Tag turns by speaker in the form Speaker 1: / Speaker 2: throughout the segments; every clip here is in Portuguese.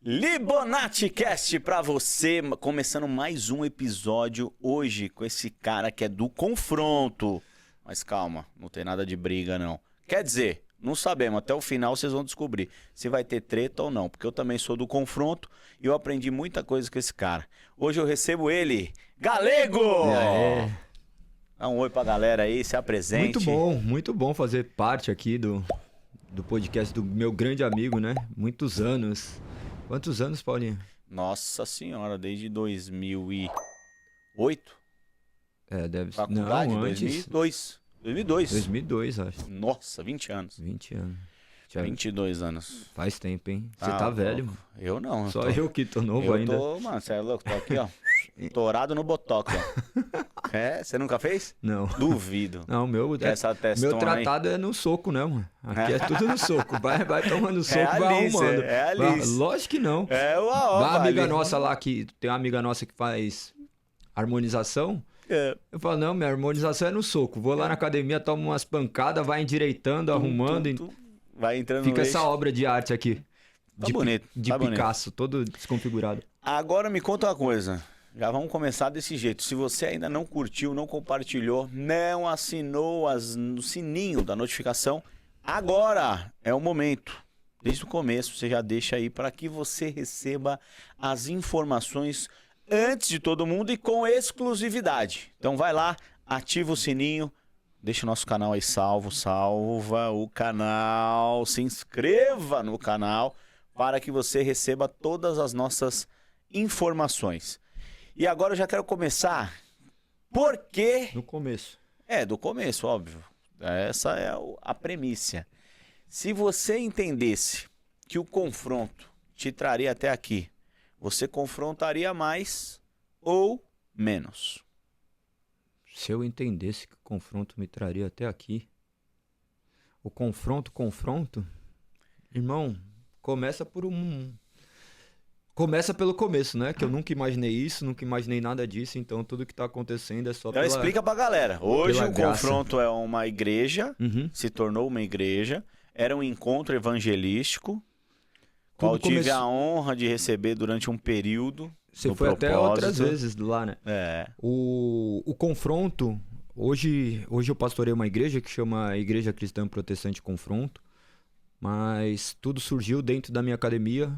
Speaker 1: Libonati Cast pra você, começando mais um episódio hoje com esse cara que é do confronto. Mas calma, não tem nada de briga não. Quer dizer, não sabemos, até o final vocês vão descobrir se vai ter treta ou não, porque eu também sou do confronto e eu aprendi muita coisa com esse cara. Hoje eu recebo ele, Galego! Dá um oi pra galera aí, se apresente.
Speaker 2: Muito bom fazer parte aqui do podcast do meu grande amigo, né? Muitos anos. Quantos anos, Paulinho?
Speaker 1: Nossa senhora, desde 2008?
Speaker 2: É, deve ser.
Speaker 1: Faculdade,
Speaker 2: Não, antes.
Speaker 1: 2002.
Speaker 2: 2002, acho.
Speaker 1: Nossa, 20 anos.
Speaker 2: 20 anos.
Speaker 1: 22 anos.
Speaker 2: Faz tempo, hein? Você
Speaker 1: Ah,
Speaker 2: tá velho,
Speaker 1: louco.
Speaker 2: mano.
Speaker 1: Eu não.
Speaker 2: Só eu que tô novo ainda.
Speaker 1: Mano, você é louco, tô aqui, ó. Torado no botox, ó. É? Você nunca fez?
Speaker 2: Não.
Speaker 1: Duvido.
Speaker 2: Não, meu tratado é no soco, né, mano? Aqui é tudo no soco. Vai tomando soco, vai arrumando.
Speaker 1: É a Alice.
Speaker 2: Lógico que não.
Speaker 1: É o Aoba.
Speaker 2: Uma amiga nossa lá, tem uma amiga nossa que faz harmonização.
Speaker 1: É.
Speaker 2: Eu falo, não, minha harmonização é no soco. Vou lá na academia, tomo umas pancadas, vai endireitando, arrumando.
Speaker 1: Vai entrando
Speaker 2: Fica
Speaker 1: no
Speaker 2: essa
Speaker 1: eixo.
Speaker 2: obra de arte aqui.
Speaker 1: Tá bonito.
Speaker 2: De
Speaker 1: tá
Speaker 2: Picasso, todo desconfigurado.
Speaker 1: Agora me conta uma coisa. Já vamos começar desse jeito. Se você ainda não curtiu, não compartilhou, não assinou o sininho da notificação, agora é o momento. Desde o começo, você já deixa aí para que você receba as informações antes de todo mundo e com exclusividade. Então vai lá, ativa o sininho, deixa o nosso canal aí salva o canal, se inscreva no canal para que você receba todas as nossas informações. E agora eu já quero começar. Por quê?
Speaker 2: No começo.
Speaker 1: Do começo, óbvio. Essa é a premissa. Se você entendesse que o confronto te traria até aqui, você confrontaria mais ou menos?
Speaker 2: Se eu entendesse que o confronto me traria até aqui, o confronto, irmão, começa pelo começo, né? Que eu nunca imaginei isso, nunca imaginei nada disso, então tudo que tá acontecendo é só
Speaker 1: Então explica pra galera. Hoje o
Speaker 2: graça.
Speaker 1: confronto é uma igreja,
Speaker 2: Uhum.
Speaker 1: se tornou uma igreja, era um encontro evangelístico, qual
Speaker 2: Tudo
Speaker 1: tive
Speaker 2: começou-
Speaker 1: a honra de receber durante um período.
Speaker 2: Você
Speaker 1: no
Speaker 2: foi até
Speaker 1: propósito.
Speaker 2: outras vezes lá, né?
Speaker 1: É.
Speaker 2: O confronto, hoje eu pastorei uma igreja que chama Igreja Cristã Protestante Confronto, mas tudo surgiu dentro da minha academia.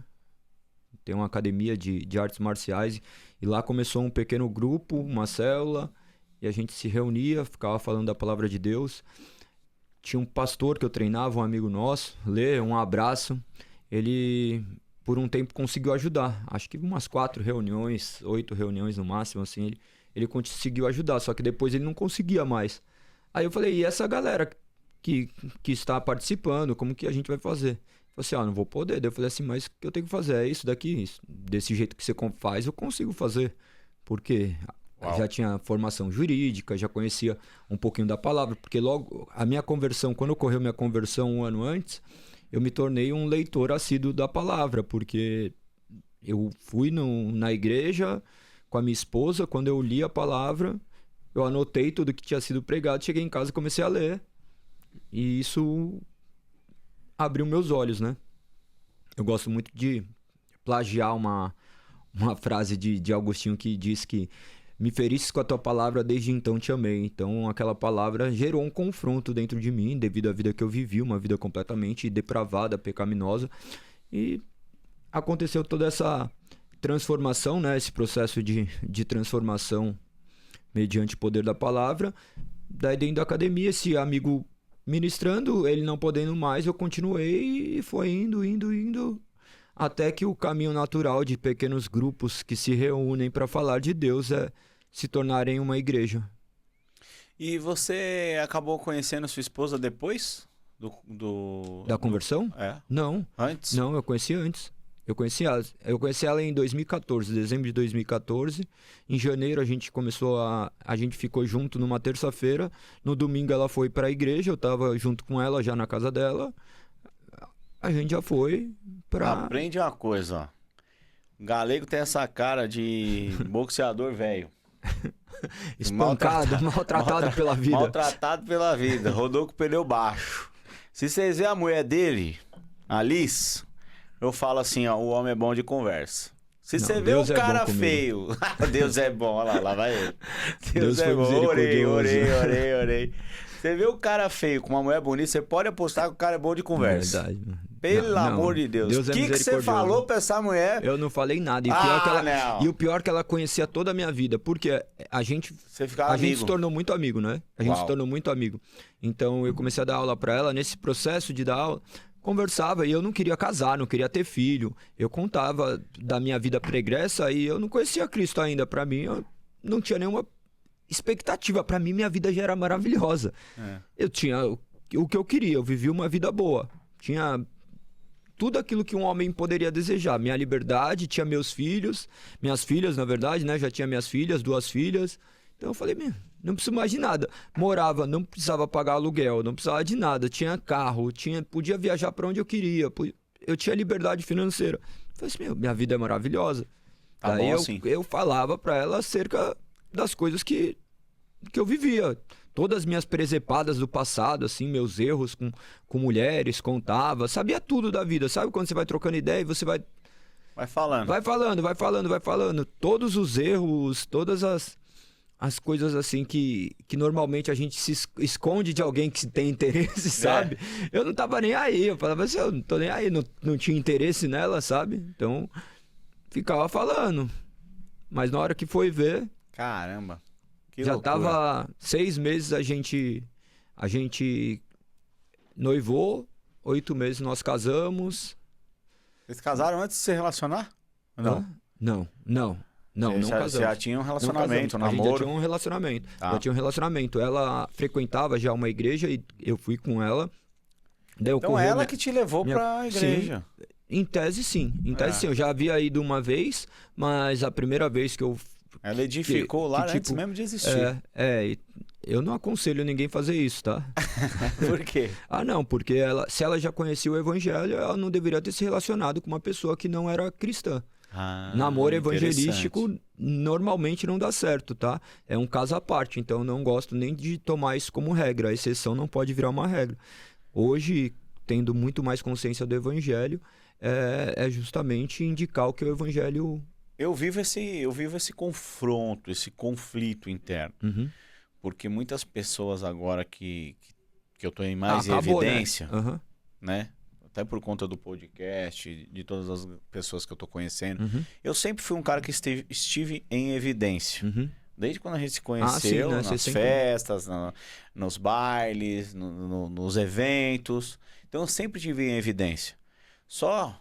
Speaker 2: Tem uma academia de artes marciais e lá começou um pequeno grupo, uma célula, e a gente se reunia, ficava falando da palavra de Deus. Tinha um pastor que eu treinava, um amigo nosso, Lê, um abraço. Ele, por um tempo, conseguiu ajudar. Acho que umas 8 reuniões no máximo, assim, ele conseguiu ajudar, só que depois ele não conseguia mais. Aí eu falei, e essa galera que está participando, como que a gente vai fazer? Eu falei assim, não vou poder. Daí eu falei assim, mas o que eu tenho que fazer? É isso daqui? Desse jeito que você faz, eu consigo fazer. Porque já tinha formação jurídica, já conhecia um pouquinho da palavra. Porque logo, a minha conversão, quando ocorreu minha conversão um ano antes, eu me tornei um leitor assíduo da palavra. Porque eu fui na igreja com a minha esposa, quando eu li a palavra, eu anotei tudo que tinha sido pregado, cheguei em casa e comecei a ler. E isso abriu meus olhos, né? Eu gosto muito de plagiar uma frase de Agostinho que diz que me feristes com a tua palavra, desde então te amei. Então aquela palavra gerou um confronto dentro de mim devido à vida que eu vivi, uma vida completamente depravada, pecaminosa. E aconteceu toda essa transformação, né? Esse processo de transformação mediante o poder da palavra. Daí dentro da academia, esse amigo ministrando, ele não podendo mais, eu continuei e foi indo, até que o caminho natural de pequenos grupos que se reúnem para falar de Deus é se tornarem uma igreja.
Speaker 1: E você acabou conhecendo sua esposa depois
Speaker 2: Da conversão? Não.
Speaker 1: Antes?
Speaker 2: Não, eu conheci antes. Eu conheci ela em 2014, dezembro de 2014. Em janeiro a gente a gente ficou junto numa terça-feira. No domingo ela foi para a igreja, eu tava junto com ela já na casa dela. A gente já foi pra...
Speaker 1: Aprende uma coisa, ó. O Galego tem essa cara de boxeador velho.
Speaker 2: Espancado, maltratado pela vida.
Speaker 1: Maltratado pela vida, rodou com o pneu baixo. Se vocês verem a mulher dele, a Alice... eu falo assim, ó, o homem é bom de conversa. Se
Speaker 2: Não,
Speaker 1: você vê
Speaker 2: Deus
Speaker 1: um
Speaker 2: é
Speaker 1: cara
Speaker 2: bom comigo.
Speaker 1: feio, Deus é bom, olha lá vai ele. Deus é
Speaker 2: foi
Speaker 1: bom,
Speaker 2: misericordioso.
Speaker 1: orei. Você vê um cara feio com uma mulher bonita, você pode apostar que o cara é bom de conversa.
Speaker 2: Verdade, mano.
Speaker 1: Pelo
Speaker 2: Não,
Speaker 1: amor de Deus.
Speaker 2: Deus
Speaker 1: O
Speaker 2: é
Speaker 1: que você
Speaker 2: misericordioso.
Speaker 1: falou pra essa mulher?
Speaker 2: Eu não falei nada.
Speaker 1: Não.
Speaker 2: E o pior é que ela conhecia toda a minha vida. Porque a gente
Speaker 1: Você ficava
Speaker 2: a gente
Speaker 1: amigo.
Speaker 2: se tornou muito amigo, né? A gente
Speaker 1: Uau.
Speaker 2: se tornou muito amigo. Então eu comecei a dar aula pra ela. Nesse processo de dar aula, conversava e eu não queria casar, não queria ter filho. Eu contava da minha vida pregressa e eu não conhecia Cristo ainda. Pra mim, eu não tinha nenhuma expectativa. Pra mim, minha vida já era maravilhosa.
Speaker 1: É.
Speaker 2: Eu tinha o que eu queria. Eu vivia uma vida boa. Tinha tudo aquilo que um homem poderia desejar. Minha liberdade, tinha meus filhos, minhas filhas, na verdade, né? Já tinha minhas filhas, 2 filhas. Então eu falei, não preciso mais de nada. Morava, não precisava pagar aluguel, não precisava de nada. Tinha carro, podia viajar para onde eu queria. Eu tinha liberdade financeira. Eu falei assim, minha vida é maravilhosa.
Speaker 1: Tá
Speaker 2: Daí
Speaker 1: bom
Speaker 2: eu,
Speaker 1: assim.
Speaker 2: eu falava para ela acerca das coisas que eu vivia. Todas as minhas presepadas do passado, assim, meus erros com mulheres, contava. Sabia tudo da vida. Sabe quando você vai trocando ideia e você vai
Speaker 1: Vai falando.
Speaker 2: vai falando. Todos os erros, todas as coisas assim que normalmente a gente se esconde de alguém que tem interesse, sabe? Eu não tava nem aí. Eu falava assim, eu não tô nem aí. Não tinha interesse nela, sabe? Então, ficava falando. Mas na hora que foi ver...
Speaker 1: Caramba. Que
Speaker 2: já
Speaker 1: loucura.
Speaker 2: tava 6 meses a gente noivou, 8 meses nós casamos.
Speaker 1: Vocês casaram antes de se relacionar? Não.
Speaker 2: Hã? Não
Speaker 1: Você
Speaker 2: casamos.
Speaker 1: já tinha um relacionamento, um
Speaker 2: A gente já
Speaker 1: namoro.
Speaker 2: tinha um relacionamento.
Speaker 1: Tá.
Speaker 2: Já tinha um relacionamento. Ela frequentava já uma igreja e eu fui com ela. Daí
Speaker 1: Então
Speaker 2: ocorreu
Speaker 1: ela que te levou pra igreja.
Speaker 2: Em tese, sim. Em tese, sim. Eu já havia ido uma vez, mas a primeira vez que eu...
Speaker 1: Ela edificou lá antes mesmo de existir.
Speaker 2: Eu não aconselho ninguém fazer isso, tá?
Speaker 1: Por quê?
Speaker 2: Não, porque se ela já conhecia o evangelho, ela não deveria ter se relacionado com uma pessoa que não era cristã. Namoro evangelístico normalmente não dá certo, tá? É um caso à parte, então eu não gosto nem de tomar isso como regra. A exceção não pode virar uma regra. Hoje, tendo muito mais consciência do evangelho, é justamente indicar o que o evangelho...
Speaker 1: Eu vivo esse confronto, esse conflito interno.
Speaker 2: Uhum.
Speaker 1: Porque muitas pessoas agora que eu tô em mais
Speaker 2: Acabou,
Speaker 1: evidência,
Speaker 2: né? Uhum.
Speaker 1: né? Até por conta do podcast, de todas as pessoas que eu tô conhecendo.
Speaker 2: Uhum.
Speaker 1: Eu sempre fui um cara que estive em evidência.
Speaker 2: Uhum.
Speaker 1: Desde quando a gente se conheceu,
Speaker 2: sim, né?
Speaker 1: nas festas, nos bailes, nos eventos. Então eu sempre tive em evidência. Só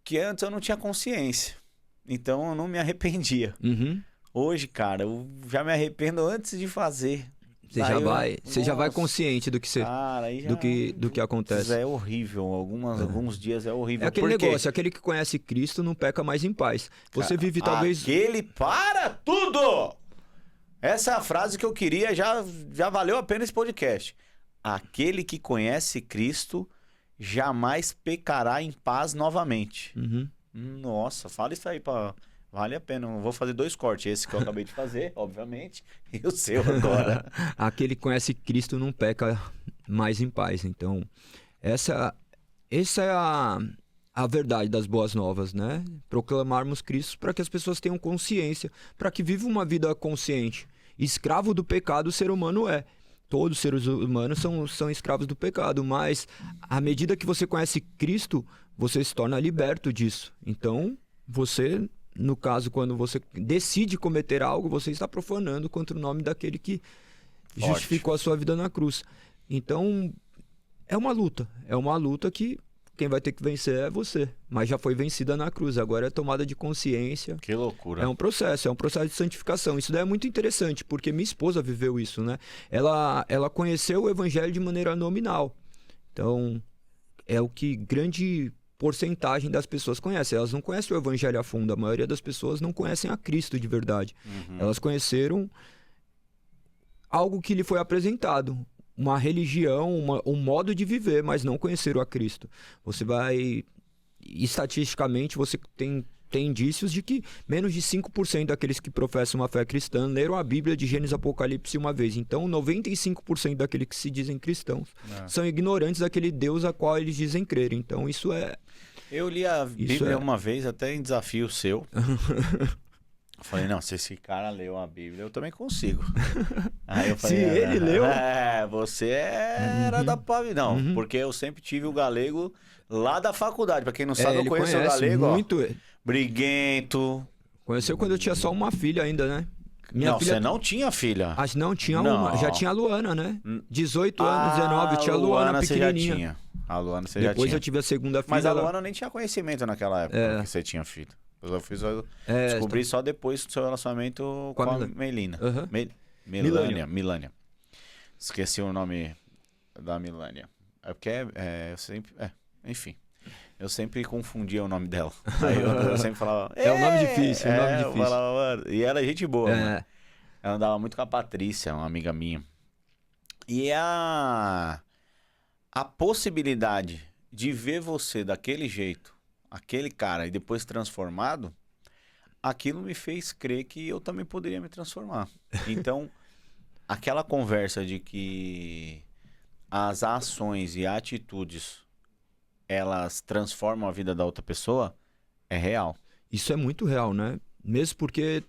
Speaker 1: que antes eu não tinha consciência. Então eu não me arrependia.
Speaker 2: Uhum.
Speaker 1: Hoje, cara, eu já me arrependo antes de fazer.
Speaker 2: Você já vai
Speaker 1: Nossa,
Speaker 2: consciente do que você...
Speaker 1: cara, aí já...
Speaker 2: do que acontece.
Speaker 1: É horrível. Alguns dias é horrível.
Speaker 2: É aquele
Speaker 1: Por quê?
Speaker 2: negócio, aquele que conhece Cristo não peca mais em paz. Você vive talvez...
Speaker 1: Aquele para tudo! Essa é a frase que eu queria, já valeu a pena esse podcast. Aquele que conhece Cristo jamais pecará em paz novamente.
Speaker 2: Uhum.
Speaker 1: Nossa, fala isso aí pra... Vale a pena. Eu vou fazer 2 cortes. Esse que eu acabei de fazer, obviamente. E o seu agora.
Speaker 2: Aquele que conhece Cristo não peca mais em paz. Então, essa é a verdade das boas novas, né? Proclamarmos Cristo para que as pessoas tenham consciência, para que vivam uma vida consciente. Escravo do pecado o ser humano é. Todos os seres humanos são escravos do pecado, mas à medida que você conhece Cristo, você se torna liberto disso. Então, você... No caso, quando você decide cometer algo, você está profanando contra o nome daquele que justificou a sua vida na cruz. Então, é uma luta. É uma luta que quem vai ter que vencer é você. Mas já foi vencida na cruz. Agora é tomada de consciência.
Speaker 1: Que loucura.
Speaker 2: É um processo de santificação. Isso daí é muito interessante, porque minha esposa viveu isso, né? Ela conheceu o evangelho de maneira nominal. Então, é o que grande... porcentagem das pessoas conhecem. Elas não conhecem o evangelho a fundo. A maioria das pessoas não conhecem a Cristo de verdade.
Speaker 1: Uhum.
Speaker 2: Elas conheceram algo que lhe foi apresentado. Uma religião, um modo de viver, mas não conheceram a Cristo. Você vai... Estatisticamente, você tem indícios de que menos de 5% daqueles que professam uma fé cristã leram a Bíblia de Gênesis e Apocalipse uma vez. Então, 95% daqueles que se dizem cristãos são ignorantes daquele Deus a qual eles dizem crer. Então, isso é
Speaker 1: Eu li a Bíblia
Speaker 2: é...
Speaker 1: uma vez, até em desafio seu. Eu falei, não, se esse cara leu a Bíblia, eu também consigo. Aí eu falei,
Speaker 2: se ele leu...
Speaker 1: você era da Pave. Não, porque eu sempre tive o galego lá da faculdade. Pra quem não sabe, eu conheço o galego,
Speaker 2: muito...
Speaker 1: ó. Briguento.
Speaker 2: Conheceu quando eu tinha só uma filha ainda, né?
Speaker 1: Minha filha... você não tinha filha?
Speaker 2: Acho não, tinha uma. Já tinha a Luana, né? 18 anos, 19, tinha a Luana pequenininha.
Speaker 1: Você já tinha. A Luana você
Speaker 2: Depois
Speaker 1: já tinha.
Speaker 2: Depois eu tive a segunda filha.
Speaker 1: Mas a Luana nem tinha conhecimento naquela época que você tinha filho. Eu descobri só depois do seu relacionamento com a Melina. Milânia. Esqueci o nome da Milânia. É porque eu sempre... enfim. Eu sempre confundia o nome dela. Aí eu sempre falava...
Speaker 2: É um nome difícil, Eu
Speaker 1: falava, e ela é gente boa. Mano. Ela andava muito com a Patrícia, uma amiga minha. E a possibilidade de ver você daquele jeito, aquele cara, e depois transformado, aquilo me fez crer que eu também poderia me transformar. Então, aquela conversa de que as ações e atitudes, elas transformam a vida da outra pessoa, é real.
Speaker 2: Isso é muito real, né? Mesmo porque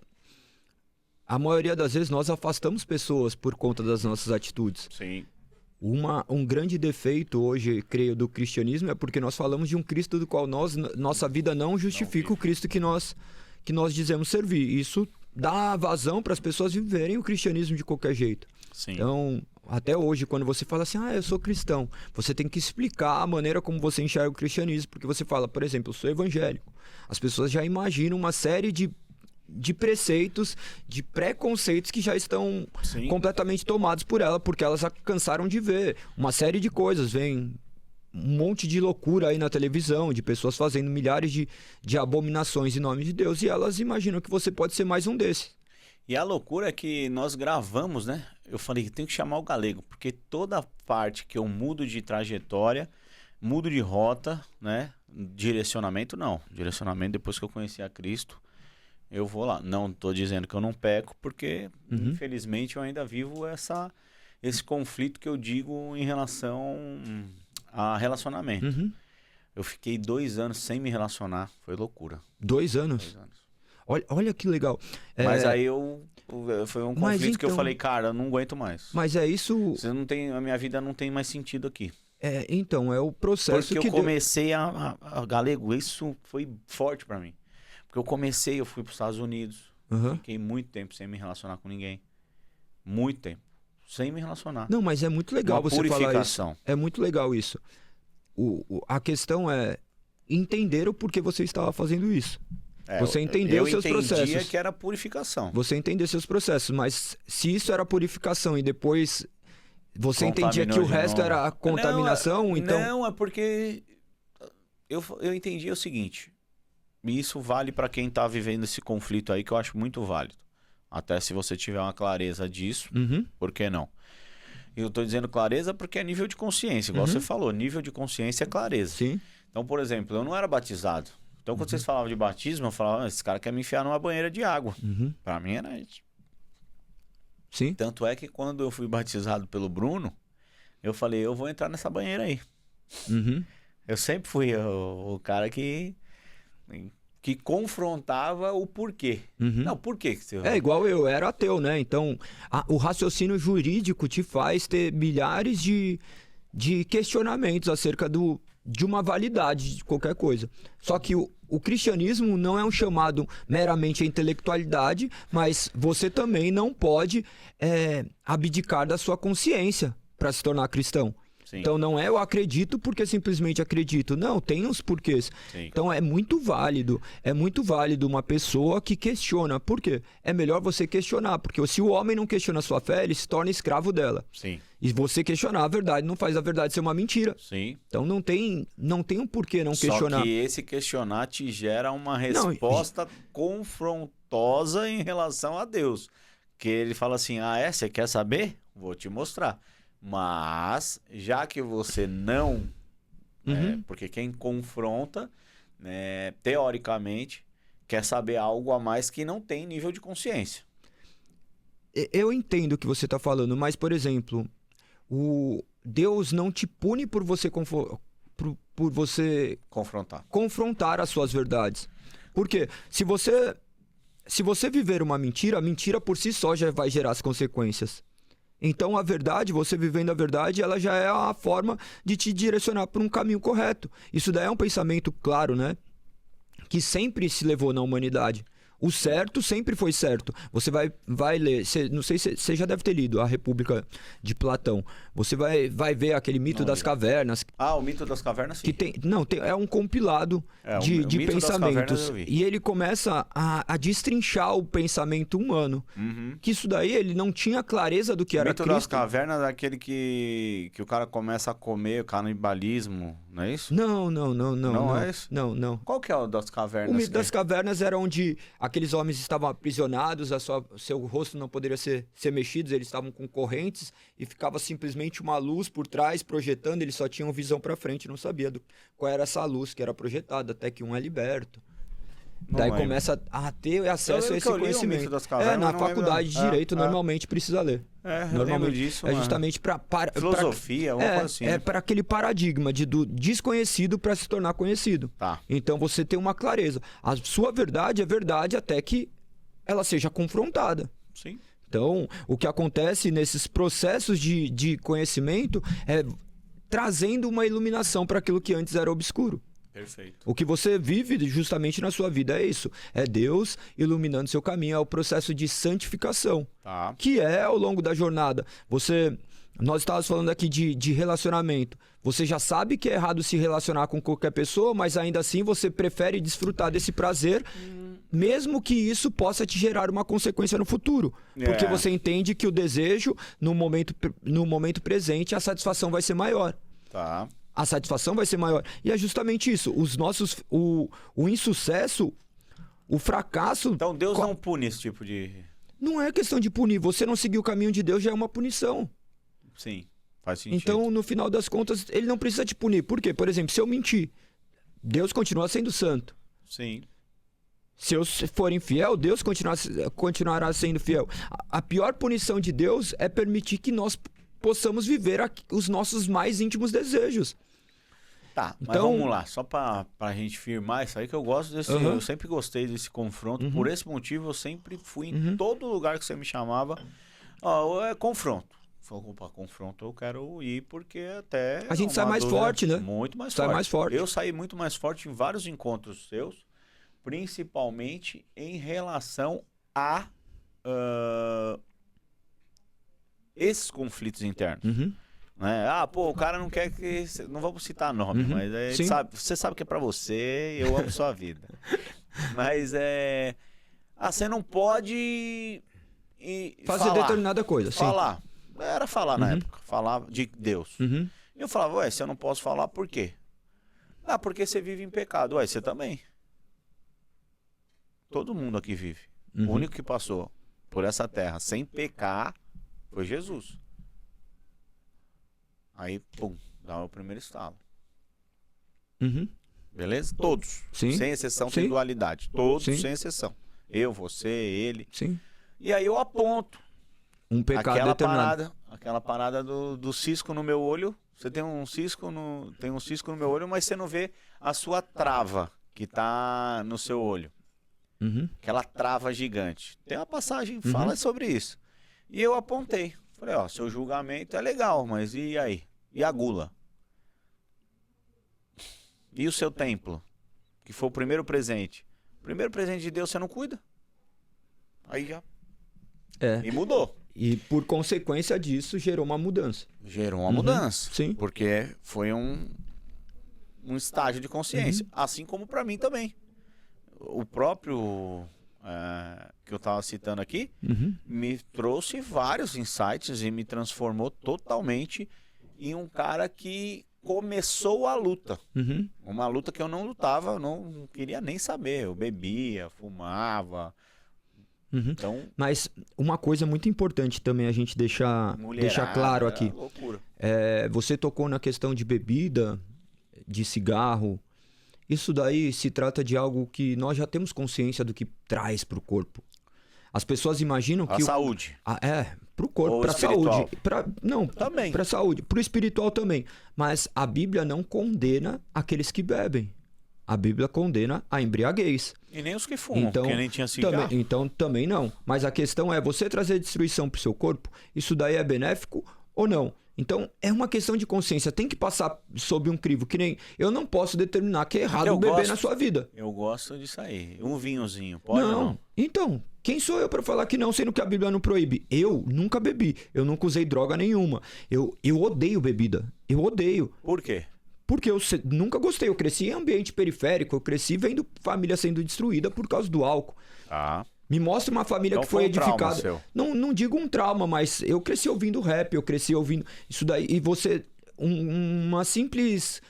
Speaker 2: a maioria das vezes nós afastamos pessoas por conta das nossas atitudes.
Speaker 1: Sim.
Speaker 2: Um grande defeito hoje, creio, do cristianismo é porque nós falamos de um Cristo do qual nossa vida não justifica o Cristo que nós dizemos servir. Isso dá vazão para as pessoas viverem o cristianismo de qualquer jeito.
Speaker 1: Sim.
Speaker 2: Então, até hoje, quando você fala assim, eu sou cristão, você tem que explicar a maneira como você enxerga o cristianismo, porque você fala, por exemplo, eu sou evangélico. As pessoas já imaginam uma série de preceitos, de preconceitos que já estão completamente tomados por ela, porque elas cansaram de ver uma série de coisas. Vem um monte de loucura aí na televisão, de pessoas fazendo milhares de abominações em nome de Deus, e elas imaginam que você pode ser mais um desses.
Speaker 1: E a loucura é que nós gravamos, né? Eu falei, tenho que chamar o galego, porque toda parte que eu mudo de trajetória, mudo de rota, né? Direcionamento, não. Direcionamento, depois que eu conheci a Cristo, eu vou lá. Não estou dizendo que eu não peco, porque infelizmente eu ainda vivo esse conflito que eu digo em relação a relacionamento. Eu fiquei 2 anos sem me relacionar, foi loucura.
Speaker 2: 2 anos?
Speaker 1: 2 anos.
Speaker 2: Olha que legal.
Speaker 1: Mas aí foi um conflito que eu falei, cara, eu não aguento mais.
Speaker 2: Mas é isso...
Speaker 1: A minha vida não tem mais sentido aqui.
Speaker 2: Então, é o processo
Speaker 1: porque eu comecei a galego, isso foi forte pra mim. Porque eu fui para os Estados Unidos, fiquei muito tempo sem me relacionar com ninguém. Muito tempo. Sem me relacionar.
Speaker 2: Não, mas é muito legal você falar isso. É muito legal isso. A questão é entender o porquê você estava fazendo isso. Você entendeu seus processos. Eu entendia
Speaker 1: que era purificação.
Speaker 2: Você entendeu seus processos, mas se isso era purificação e depois você entendia que o resto era contaminação, então...
Speaker 1: Não, é porque eu entendi o seguinte... E isso vale para quem tá vivendo esse conflito aí, que eu acho muito válido. Até se você tiver uma clareza disso, por que não? Eu tô dizendo clareza porque é nível de consciência, igual você falou, nível de consciência é clareza.
Speaker 2: Sim.
Speaker 1: Então, por exemplo, eu não era batizado. Então, quando vocês falavam de batismo, eu falava, esse cara quer me enfiar numa banheira de água. Para mim era isso.
Speaker 2: Sim.
Speaker 1: Tanto é que quando eu fui batizado pelo Bruno, eu falei, eu vou entrar nessa banheira aí. Eu sempre fui o cara que confrontava o porquê. Não, por quê que você...
Speaker 2: É igual eu era ateu, né? Então, o raciocínio jurídico te faz ter milhares de questionamentos acerca de uma validade de qualquer coisa. Só que o cristianismo não é um chamado meramente à intelectualidade, mas você também não pode abdicar da sua consciência para se tornar cristão. Sim. Então não é eu acredito porque simplesmente acredito. Não, tem uns porquês. Sim. Então é muito válido uma pessoa que questiona. Por quê? É melhor você questionar, porque se o homem não questiona a sua fé, ele se torna escravo dela.
Speaker 1: Sim.
Speaker 2: E você questionar a verdade não faz a verdade ser uma mentira.
Speaker 1: Sim.
Speaker 2: Então não tem um porquê não questionar.
Speaker 1: Só que esse questionar te gera uma resposta confrontosa em relação a Deus. Que ele fala assim, você quer saber? Vou te mostrar. Mas, já que você não... porque quem confronta, teoricamente, quer saber algo a mais que não tem nível de consciência.
Speaker 2: Eu entendo o que você está falando, mas, por exemplo, Deus não te pune por você por você confrontar as suas verdades. Porque se você viver uma mentira, a mentira por si só já vai gerar as consequências. Então a verdade, você vivendo a verdade, ela já é a forma de te direcionar para um caminho correto. Isso daí é um pensamento claro, né? Que sempre se levou na humanidade. O certo sempre foi certo. Você vai ler, não sei se você já deve ter lido A República de Platão. Você vai ver aquele mito das cavernas.
Speaker 1: O mito das cavernas, sim.
Speaker 2: É um compilado de pensamentos. E ele começa a destrinchar o pensamento humano. Que isso daí, ele não tinha clareza do que era Cristo.
Speaker 1: O mito das cavernas é aquele que o cara começa a comer, o canibalismo, não é isso?
Speaker 2: Não.
Speaker 1: Não é isso?
Speaker 2: Não.
Speaker 1: Qual que é o das cavernas?
Speaker 2: O mito das cavernas era onde aqueles homens estavam aprisionados, seu rosto não poderia ser mexido, eles estavam com correntes e ficava simplesmente uma luz por trás projetando, eles só tinham visão para frente, não sabia qual era essa luz que era projetada, até que um é liberto. Daí começa a ter acesso a esse conhecimento. Na faculdade de Direito normalmente precisa ler.
Speaker 1: Normalmente disso.
Speaker 2: É justamente para
Speaker 1: filosofia, uma coisa assim.
Speaker 2: É para aquele paradigma do desconhecido para se tornar conhecido.
Speaker 1: Tá.
Speaker 2: Então você tem uma clareza. A sua verdade é verdade até que ela seja confrontada.
Speaker 1: Sim.
Speaker 2: Então, o que acontece nesses processos de conhecimento é trazendo uma iluminação para aquilo que antes era obscuro.
Speaker 1: Perfeito.
Speaker 2: O que você vive justamente na sua vida é isso. É Deus iluminando seu caminho, é o processo de santificação.
Speaker 1: Tá.
Speaker 2: Que é ao longo da jornada. Nós estávamos falando aqui de relacionamento. Você já sabe que é errado se relacionar com qualquer pessoa, mas ainda assim você prefere desfrutar desse prazer, mesmo que isso possa te gerar uma consequência no futuro. Porque você entende que o desejo, no momento presente, a satisfação vai ser maior.
Speaker 1: Tá.
Speaker 2: A satisfação vai ser maior. E é justamente isso. O insucesso, o fracasso...
Speaker 1: Então Deus não pune esse tipo de...
Speaker 2: Não é questão de punir. Você não seguir o caminho de Deus já é uma punição.
Speaker 1: Sim, faz sentido.
Speaker 2: Então, no final das contas, ele não precisa te punir. Por quê? Por exemplo, se eu mentir, Deus continua sendo santo.
Speaker 1: Sim.
Speaker 2: Se eu for infiel, Deus continuará sendo fiel. A pior punição de Deus é permitir que nós possamos viver os nossos mais íntimos desejos.
Speaker 1: Tá, mas vamos lá, só pra gente firmar isso aí, que eu gosto desse, eu sempre gostei desse confronto, por esse motivo eu sempre fui em todo lugar que você me chamava, é confronto. Falou, opa, confronto eu quero ir, porque até...
Speaker 2: A gente sai mais forte, né?
Speaker 1: Muito mais
Speaker 2: forte. Sai mais forte.
Speaker 1: Eu saí muito mais forte em vários encontros seus, principalmente em relação a esses conflitos internos. Né? O cara não quer que... Não vamos citar nome, mas você sabe que é pra você, eu amo sua vida. Mas você não pode
Speaker 2: fazer determinada coisa.
Speaker 1: Falar. Era falar na época. Falar de Deus. E eu falava, se eu não posso falar, por quê? Porque você vive em pecado. Você também. Todo mundo aqui vive. O único que passou por essa terra sem pecar foi Jesus. Aí, pum, dá o primeiro estalo. Beleza? Todos.
Speaker 2: Sim.
Speaker 1: Sem exceção, tem dualidade. Todos, sem exceção. Eu, você, ele.
Speaker 2: Sim.
Speaker 1: E aí eu aponto.
Speaker 2: Um pecado determinado.
Speaker 1: Aquela parada do cisco no meu olho. Você tem um cisco no meu olho, mas você não vê a sua trava que tá no seu olho. Aquela trava gigante. Tem uma passagem que fala sobre isso. E eu apontei. Falei, seu julgamento é legal, mas e aí? E a gula? E o seu templo? Que foi o primeiro presente. O primeiro presente de Deus você não cuida? Aí já... E mudou.
Speaker 2: E por consequência disso, gerou uma mudança.
Speaker 1: Gerou uma mudança.
Speaker 2: Sim.
Speaker 1: Porque foi um estágio de consciência. Assim como para mim também. O próprio... que eu estava citando aqui, me trouxe vários insights e me transformou totalmente em um cara que começou a luta. Uma luta que eu não lutava, eu não queria nem saber. Eu bebia, fumava. Então,
Speaker 2: mas uma coisa muito importante também a gente deixar claro aqui.
Speaker 1: Loucura.
Speaker 2: Você tocou na questão de bebida, de cigarro. Isso daí se trata de algo que nós já temos consciência do que traz para o corpo. As pessoas imaginam que...
Speaker 1: saúde.
Speaker 2: pro corpo,
Speaker 1: Ou
Speaker 2: pra
Speaker 1: espiritual?
Speaker 2: saúde. Não,
Speaker 1: Também.
Speaker 2: pra saúde. Pro espiritual também. Mas a Bíblia não condena aqueles que bebem. A Bíblia condena a embriaguez.
Speaker 1: E nem os que fumam, porque nem tinha cigarro.
Speaker 2: Então também não. Mas a questão é, você trazer destruição pro seu corpo, isso daí é benéfico ou não? Então, é uma questão de consciência. Tem que passar sob um crivo. Que nem eu não posso determinar que é errado beber na sua vida.
Speaker 1: Eu gosto disso aí. Um vinhozinho, pode ou não?
Speaker 2: Então, quem sou eu para falar que não, sendo que a Bíblia não proíbe? Eu nunca bebi. Eu nunca usei droga nenhuma. Eu odeio bebida. Eu odeio.
Speaker 1: Por quê?
Speaker 2: Porque eu nunca gostei. Eu cresci em ambiente periférico. Eu cresci vendo família sendo destruída por causa do álcool.
Speaker 1: Ah.
Speaker 2: Me mostra uma família
Speaker 1: Então
Speaker 2: que foi edificada.
Speaker 1: Seu.
Speaker 2: Não digo um trauma, mas eu cresci ouvindo rap, eu cresci ouvindo isso daí. E você, uma simples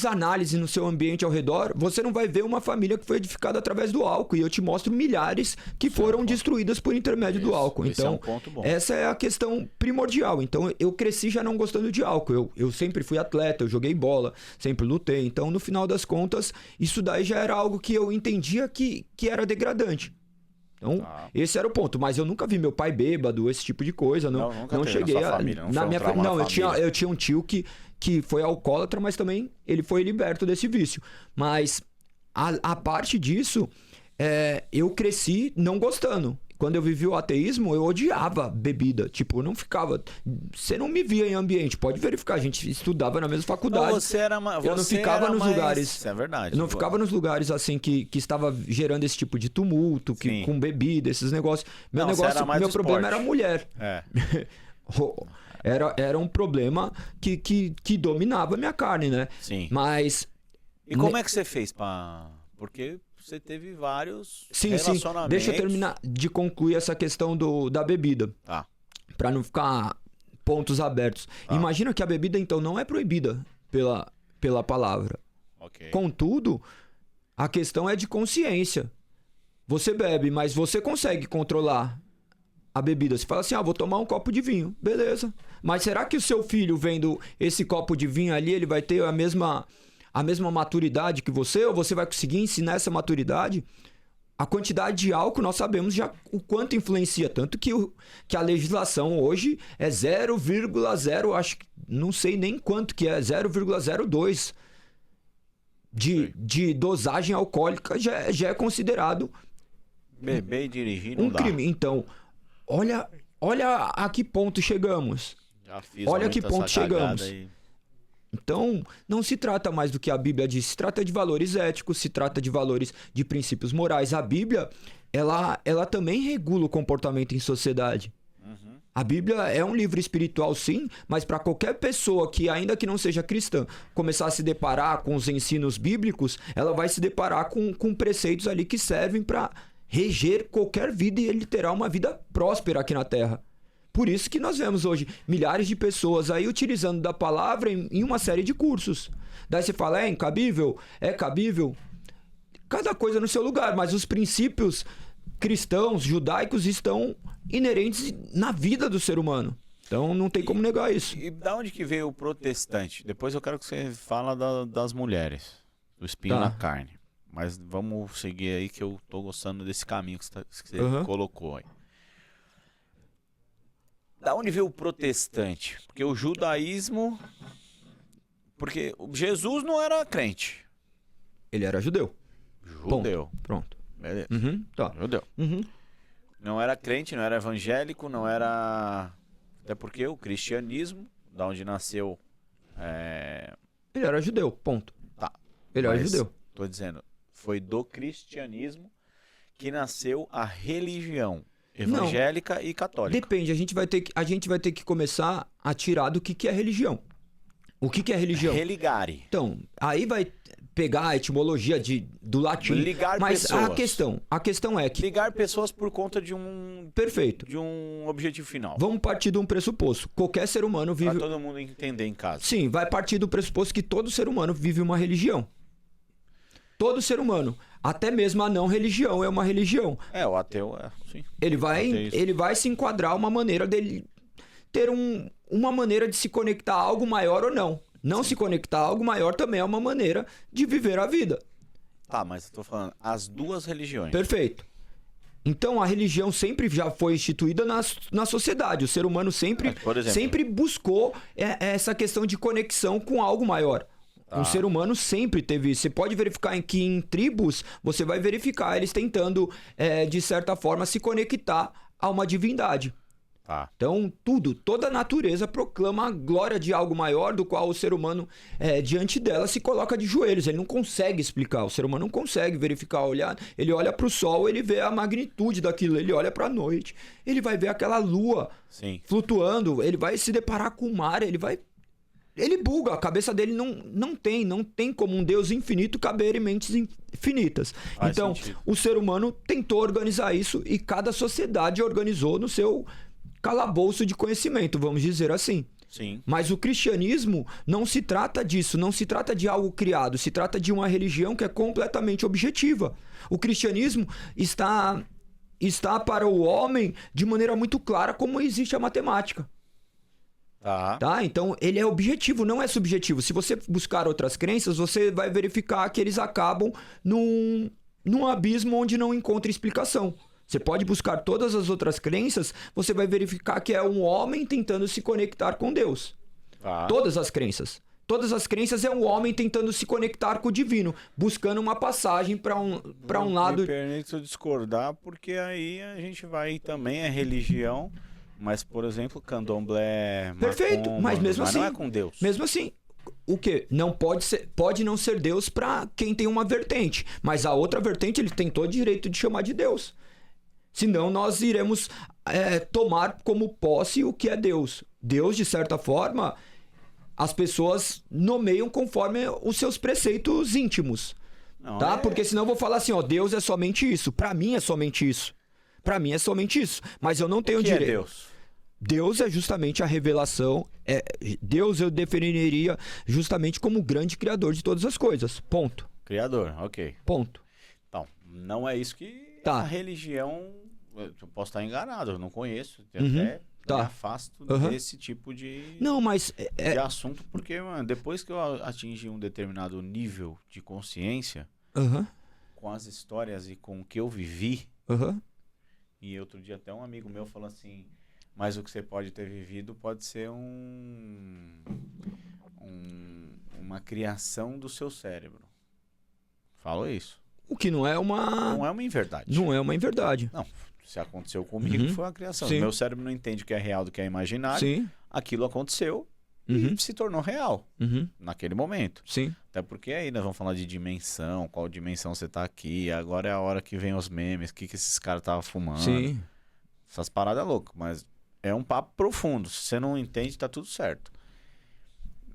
Speaker 2: análise no seu ambiente ao redor, você não vai ver uma família que foi edificada através do álcool. E eu te mostro milhares que foram destruídas por intermédio do álcool.
Speaker 1: Esse
Speaker 2: Então,
Speaker 1: é um ponto bom.
Speaker 2: Essa é a questão primordial. Então, eu cresci já não gostando de álcool. Eu sempre fui atleta, eu joguei bola, sempre lutei. Então, no final das contas, isso daí já era algo que eu entendia que era degradante. Então, esse era o ponto. Mas eu nunca vi meu pai bêbado, esse tipo de coisa. Não cheguei
Speaker 1: na sua família,
Speaker 2: na minha eu tinha um tio que foi alcoólatra, mas também ele foi liberto desse vício. Mas a parte disso, eu cresci não gostando. Quando eu vivi o ateísmo, eu odiava bebida. Tipo, eu não ficava... Você não me via em ambiente. Pode verificar, a gente estudava na mesma faculdade.
Speaker 1: Não,
Speaker 2: eu não ficava nos lugares...
Speaker 1: Isso é verdade.
Speaker 2: Eu não ficava nos lugares, assim, que estava gerando esse tipo de tumulto, com bebida, esses negócios. Meu problema era a mulher. Era um problema que dominava a minha carne, né?
Speaker 1: Sim.
Speaker 2: Mas...
Speaker 1: E como é que você fez pra... Porque... Você teve vários relacionamentos.
Speaker 2: Deixa eu terminar de concluir essa questão da bebida. Pra não ficar pontos abertos. Imagina que a bebida, então, não é proibida pela palavra.
Speaker 1: Okay.
Speaker 2: Contudo, a questão é de consciência. Você bebe, mas você consegue controlar a bebida. Você fala assim, vou tomar um copo de vinho. Beleza. Mas será que o seu filho, vendo esse copo de vinho ali, ele vai ter a mesma maturidade que você, ou você vai conseguir ensinar essa maturidade? A quantidade de álcool, nós sabemos já o quanto influencia, tanto que a legislação hoje é 0,0, acho que não sei nem quanto que é, 0,02 de dosagem alcoólica já é considerado
Speaker 1: beber e dirigir não
Speaker 2: um crime. Então, olha a que ponto chegamos. Olha a que ponto chegamos. Então, não se trata mais do que a Bíblia diz, se trata de valores éticos, se trata de valores de princípios morais. A Bíblia, ela também regula o comportamento em sociedade. A Bíblia é um livro espiritual, sim, mas para qualquer pessoa que, ainda que não seja cristã, começar a se deparar com os ensinos bíblicos, ela vai se deparar com preceitos ali que servem para reger qualquer vida e ele terá uma vida próspera aqui na Terra. Por isso que nós vemos hoje milhares de pessoas aí utilizando da palavra em uma série de cursos. Daí você fala, é incabível? É cabível? Cada coisa no seu lugar, mas os princípios cristãos, judaicos estão inerentes na vida do ser humano. Então não tem como negar isso.
Speaker 1: E da onde que veio o protestante? Depois eu quero que você fale das mulheres, do espinho na carne. Mas vamos seguir aí que eu tô gostando desse caminho que você colocou aí. Da onde veio o protestante? Porque o judaísmo... Porque Jesus não era crente.
Speaker 2: Ele era judeu.
Speaker 1: Pronto. Beleza. Judeu. Não era crente, não era evangélico, não era... Até porque o cristianismo, da onde nasceu...
Speaker 2: Ele era judeu, ponto.
Speaker 1: Tá.
Speaker 2: Ele era judeu.
Speaker 1: Tô dizendo, foi do cristianismo que nasceu a religião evangélica e católica.
Speaker 2: Depende, a gente vai ter que começar a tirar do que é religião. O que é religião?
Speaker 1: Religare.
Speaker 2: Então, aí vai pegar a etimologia do latim.
Speaker 1: Ligar
Speaker 2: mas
Speaker 1: pessoas.
Speaker 2: A questão é que...
Speaker 1: Ligar pessoas por conta de um...
Speaker 2: Perfeito.
Speaker 1: De um objetivo final.
Speaker 2: Vamos partir de um pressuposto. Qualquer ser humano vive...
Speaker 1: Pra todo mundo entender em casa.
Speaker 2: Sim, vai partir do pressuposto que todo ser humano vive uma religião. Todo ser humano. Até mesmo a não religião é uma religião.
Speaker 1: O ateu sim.
Speaker 2: Ele vai se enquadrar uma maneira dele ter uma maneira de se conectar a algo maior ou não. Não se conectar a algo maior também é uma maneira de viver a vida.
Speaker 1: Tá, mas eu tô falando as duas religiões.
Speaker 2: Perfeito. Então a religião sempre já foi instituída na sociedade. O ser humano sempre,
Speaker 1: Por exemplo.
Speaker 2: sempre buscou essa questão de conexão com algo maior. O ser humano sempre teve isso. Você pode verificar que em tribos, você vai verificar eles tentando, de certa forma, se conectar a uma divindade. Então, toda a natureza proclama a glória de algo maior, do qual o ser humano, diante dela, se coloca de joelhos. Ele não consegue explicar. O ser humano não consegue verificar, olhar. Ele olha para o sol, ele vê a magnitude daquilo. Ele olha para a noite, ele vai ver aquela lua flutuando. Ele vai se deparar com o mar, ele buga, a cabeça dele não tem como um Deus infinito caber em mentes infinitas. Então, o ser humano tentou organizar isso e cada sociedade organizou no seu calabouço de conhecimento, vamos dizer assim.
Speaker 1: Sim.
Speaker 2: Mas o cristianismo não se trata disso, não se trata de algo criado, se trata de uma religião que é completamente objetiva. O cristianismo está para o homem de maneira muito clara como existe a matemática. Tá? Então, ele é objetivo, não é subjetivo. Se você buscar outras crenças, você vai verificar que eles acabam num abismo onde não encontra explicação. Você pode buscar todas as outras crenças, você vai verificar que é um homem tentando se conectar com Deus. Todas as crenças. Todas as crenças é um homem tentando se conectar com o divino, buscando uma passagem para um lado...
Speaker 1: Me permite eu discordar, porque aí a gente vai também, religião... Mas, por exemplo, candomblé,
Speaker 2: perfeito,
Speaker 1: macumba,
Speaker 2: mas mesmo assim,
Speaker 1: não é com Deus.
Speaker 2: Mesmo assim, o quê? Não pode não ser Deus para quem tem uma vertente, mas a outra vertente ele tem todo o direito de chamar de Deus. Senão nós iremos tomar como posse o que é Deus. Deus, de certa forma, as pessoas nomeiam conforme os seus preceitos íntimos. Não, tá? Porque senão eu vou falar assim, ó, Deus é somente isso. Para mim é somente isso. Para mim é somente isso. Mas eu não tenho
Speaker 1: o que
Speaker 2: direito.
Speaker 1: É Deus?
Speaker 2: Deus é justamente a revelação. Deus eu definiria justamente como o grande criador de todas as coisas. Ponto.
Speaker 1: Criador, ok.
Speaker 2: Ponto.
Speaker 1: Então, não é isso que a religião... Eu posso estar enganado, eu não conheço. Até me afasto desse tipo de assunto. Porque, mano, depois que eu atingi um determinado nível de consciência, com as histórias e com o que eu vivi... E outro dia até um amigo meu falou assim, mas o que você pode ter vivido pode ser uma criação do seu cérebro. Falou isso.
Speaker 2: O que não é uma...
Speaker 1: Não é uma inverdade.
Speaker 2: Não é uma inverdade.
Speaker 1: Não, se aconteceu comigo foi uma criação. Sim. Meu cérebro não entende o que é real do que é imaginário.
Speaker 2: Sim.
Speaker 1: Aquilo aconteceu e se tornou real naquele momento.
Speaker 2: Sim.
Speaker 1: Até porque aí nós vamos falar de dimensão, qual dimensão você tá aqui, agora é a hora que vem os memes, o que esses caras estavam fumando.
Speaker 2: Sim.
Speaker 1: Essas paradas loucas, mas é um papo profundo. Se você não entende, tá tudo certo.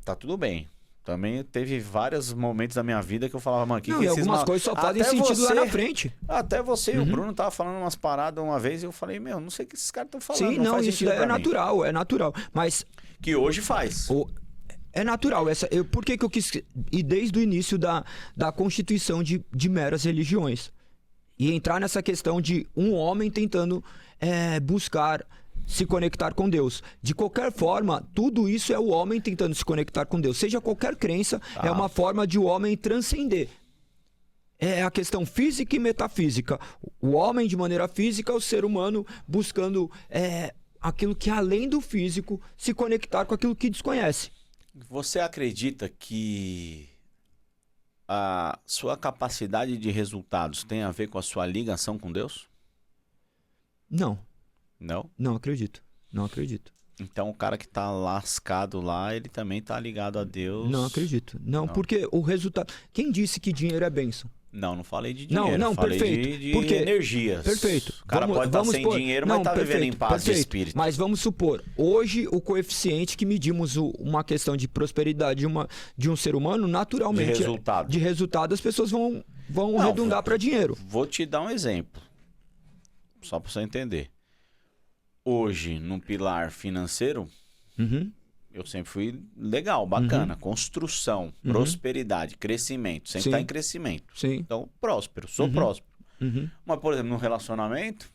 Speaker 1: Tá tudo bem. Também teve vários momentos da minha vida que eu falava, mano,
Speaker 2: algumas coisas só fazem sentido lá na frente.
Speaker 1: Até você e o Bruno tava falando umas paradas uma vez e eu falei, meu, não sei o que esses caras estão falando.
Speaker 2: Sim, não isso daí é natural, é natural. Mas...
Speaker 1: Que hoje faz.
Speaker 2: É natural. Por que eu quis... E desde o início da constituição de meras religiões. E entrar nessa questão de um homem tentando buscar se conectar com Deus. De qualquer forma, tudo isso é o homem tentando se conectar com Deus. Seja qualquer crença, é uma forma de o homem transcender. É a questão física e metafísica. O homem, de maneira física, o ser humano buscando aquilo que é além do físico, se conectar com aquilo que desconhece.
Speaker 1: Você acredita que a sua capacidade de resultados tem a ver com a sua ligação com Deus?
Speaker 2: Não.
Speaker 1: Não?
Speaker 2: Não acredito. Não acredito.
Speaker 1: Então o cara que tá lascado lá, ele também tá ligado a Deus?
Speaker 2: Não acredito. Não, porque o resultado... Quem disse que dinheiro é bênção?
Speaker 1: Não falei de dinheiro.
Speaker 2: Não,
Speaker 1: falei
Speaker 2: perfeito.
Speaker 1: de
Speaker 2: Porque...
Speaker 1: energias.
Speaker 2: Perfeito.
Speaker 1: O cara pode estar sem dinheiro, mas tá vivendo em paz de espírito.
Speaker 2: Mas vamos supor, hoje o coeficiente que medimos uma questão de prosperidade de um ser humano, naturalmente... De resultado, as pessoas vão redundar para dinheiro.
Speaker 1: Vou te dar um exemplo. Só para você entender. Hoje, no pilar financeiro, eu sempre fui legal, bacana. Construção, prosperidade, crescimento. Sempre está em crescimento.
Speaker 2: Sim.
Speaker 1: Então, próspero, sou próspero. Mas, por exemplo, no relacionamento,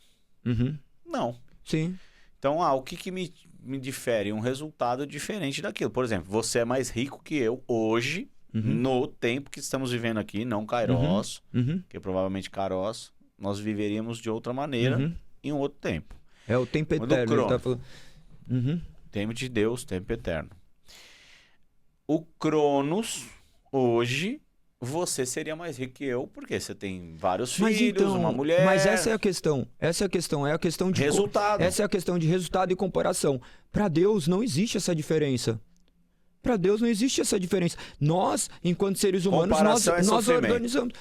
Speaker 1: não.
Speaker 2: Sim.
Speaker 1: Então, o que me difere? Um resultado diferente daquilo. Por exemplo, você é mais rico que eu hoje, no tempo que estamos vivendo aqui, não Kairos, que provavelmente Kairos nós viveríamos de outra maneira em um outro tempo.
Speaker 2: É o tempo eterno. Ele tá falando.
Speaker 1: Tempo de Deus, tempo eterno. O Cronos, hoje, você seria mais rico que eu, porque você tem vários filhos, uma mulher...
Speaker 2: Mas essa é a questão. Essa é a questão. É a questão de...
Speaker 1: Resultado.
Speaker 2: Essa é a questão de resultado e comparação. Para Deus não existe essa diferença. Para Deus não existe essa diferença. Nós, enquanto seres humanos, nós organizamos.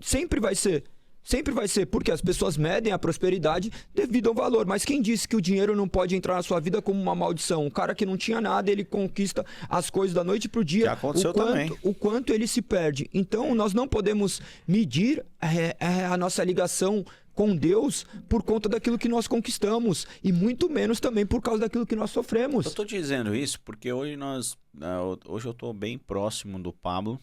Speaker 2: Sempre vai ser. Sempre vai ser, porque as pessoas medem a prosperidade devido ao valor. Mas quem disse que o dinheiro não pode entrar na sua vida como uma maldição? Um cara que não tinha nada, ele conquista as coisas da noite pro dia.
Speaker 1: Já aconteceu também.
Speaker 2: O quanto ele se perde. Então, nós não podemos medir a nossa ligação com Deus por conta daquilo que nós conquistamos. E muito menos também por causa daquilo que nós sofremos.
Speaker 1: Eu tô dizendo isso porque hoje hoje eu tô bem próximo do Pablo.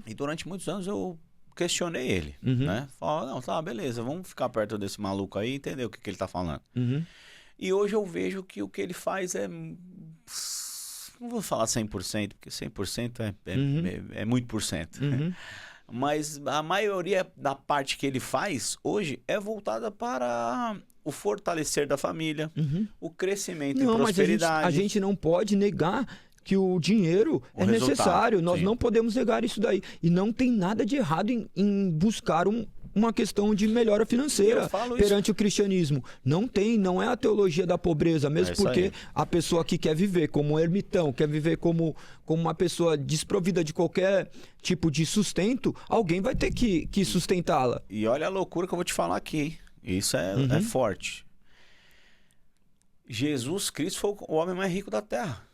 Speaker 1: E durante muitos anos eu questionei ele, né? Falei, não, tá, beleza, vamos ficar perto desse maluco aí e entender o que ele tá falando. E hoje eu vejo que o que ele faz não vou falar 100%, porque 100% é muito por cento. Mas a maioria da parte que ele faz hoje é voltada para o fortalecer da família, o crescimento e prosperidade.
Speaker 2: Mas a gente não pode negar que o dinheiro é necessário. Nós não podemos negar isso daí. E não tem nada de errado em buscar uma questão de melhora financeira perante o cristianismo. Não é a teologia da pobreza, mesmo porque a pessoa que quer viver como um ermitão, quer viver como uma pessoa desprovida de qualquer tipo de sustento, alguém vai ter que sustentá-la.
Speaker 1: E olha a loucura que eu vou te falar aqui. Isso é forte. Jesus Cristo foi o homem mais rico da terra.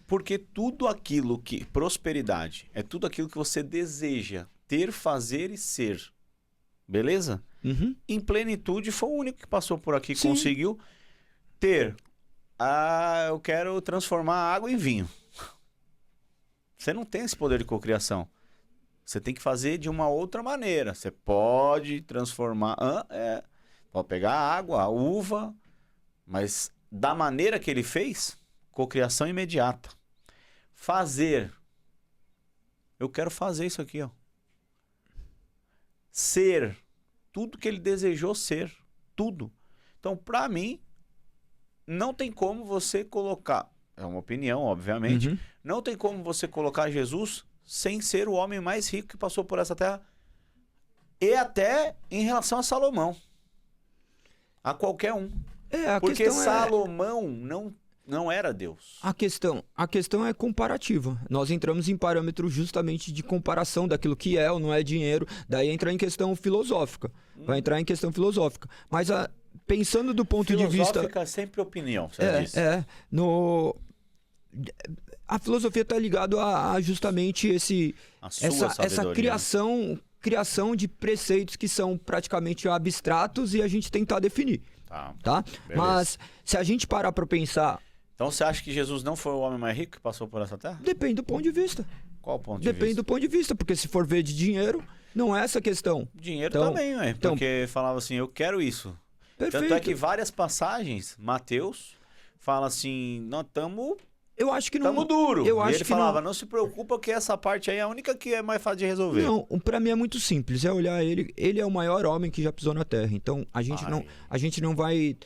Speaker 1: Porque tudo aquilo que... Prosperidade é tudo aquilo que você deseja ter, fazer e ser. Beleza? Em plenitude foi o único que passou por aqui e conseguiu ter. Eu quero transformar a água em vinho. Você não tem esse poder de cocriação. Você tem que fazer de uma outra maneira. Você pode transformar... pode pegar a água, a uva, mas da maneira que ele fez... Cocriação imediata. Fazer. Eu quero fazer isso aqui, ó. Ser. Tudo que ele desejou ser. Tudo. Então, para mim, não tem como você colocar... É uma opinião, obviamente. Não tem como você colocar Jesus sem ser o homem mais rico que passou por essa terra. E até em relação a Salomão. A qualquer um. Porque Salomão não era Deus.
Speaker 2: A questão é comparativa. Nós entramos em parâmetros justamente de comparação daquilo que é ou não é dinheiro. Daí entra em questão filosófica. Vai entrar em questão filosófica. Mas pensando do ponto de vista...
Speaker 1: Filosófica é sempre opinião, você disse.
Speaker 2: A filosofia está ligada a justamente essa criação de preceitos que são praticamente abstratos e a gente tentar definir. Tá? Mas se a gente parar para pensar...
Speaker 1: Então você acha que Jesus não foi o homem mais rico que passou por essa terra?
Speaker 2: Depende do ponto de vista.
Speaker 1: Qual o ponto de vista?
Speaker 2: Depende do ponto de vista, porque se for ver de dinheiro, não é essa a questão.
Speaker 1: Dinheiro também, porque falava assim, eu quero isso.
Speaker 2: Perfeito.
Speaker 1: Tanto é que várias passagens, Mateus, fala assim, nós estamos...
Speaker 2: Eu acho que não...
Speaker 1: Tamo duro.
Speaker 2: Eu acho
Speaker 1: ele
Speaker 2: que
Speaker 1: falava, não se preocupa que essa parte aí é a única que é mais fácil de resolver.
Speaker 2: Não, pra mim é muito simples. É olhar ele. Ele é o maior homem que já pisou na Terra. Então, a gente não vai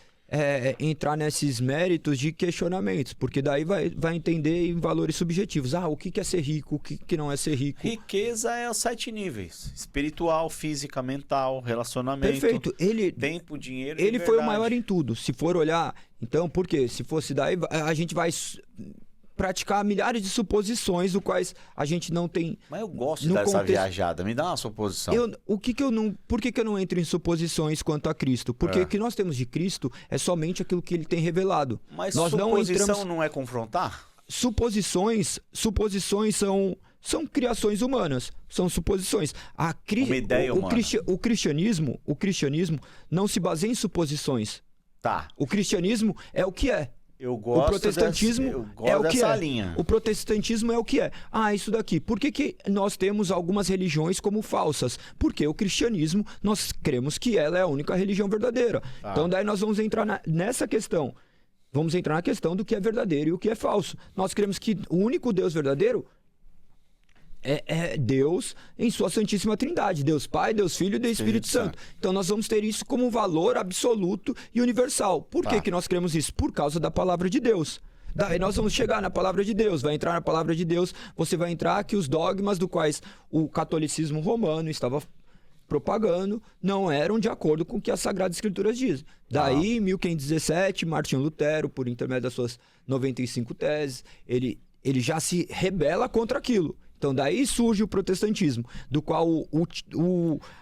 Speaker 2: entrar nesses méritos de questionamentos. Porque daí vai entender em valores subjetivos. O que é ser rico, o que não é ser rico.
Speaker 1: Riqueza é os 7 níveis. Espiritual, física, mental, relacionamento.
Speaker 2: Perfeito.
Speaker 1: Tempo, dinheiro
Speaker 2: e liberdade. Foi o maior em tudo. Se for olhar... Então, por quê? Se fosse daí, a gente vai praticar milhares de suposições, do quais a gente não tem...
Speaker 1: Mas eu gosto dessa viajada. Me dá uma suposição.
Speaker 2: Por que eu não entro em suposições quanto a Cristo? Porque o que nós temos de Cristo é somente aquilo que ele tem revelado.
Speaker 1: Mas
Speaker 2: nós
Speaker 1: suposição não é confrontar?
Speaker 2: Suposições são criações humanas, são suposições.
Speaker 1: Uma ideia humana.
Speaker 2: O cristianismo não se baseia em suposições.
Speaker 1: Tá.
Speaker 2: O cristianismo é o que é.
Speaker 1: Eu gosto
Speaker 2: o protestantismo é o que
Speaker 1: dessa
Speaker 2: é.
Speaker 1: linha.
Speaker 2: O protestantismo é o que é. Isso daqui. Por que nós temos algumas religiões como falsas? Porque o cristianismo, nós cremos que ela é a única religião verdadeira. Então daí nós vamos entrar nessa questão. Vamos entrar na questão do que é verdadeiro e o que é falso. Nós cremos que o único Deus verdadeiro é Deus em sua Santíssima Trindade. Deus Pai, Deus Filho e Deus Espírito Santo. Então nós vamos ter isso como um valor absoluto e universal. Por que que nós cremos isso? Por causa da palavra de Deus. Daí nós vamos chegar na palavra de Deus, vai entrar na palavra de Deus, você vai entrar que os dogmas do quais o catolicismo romano estava propagando não eram de acordo com o que as Sagradas Escrituras dizem. Daí, em 1517, Martinho Lutero, por intermédio das suas 95 teses, ele já se rebela contra aquilo. Então daí surge o protestantismo, do qual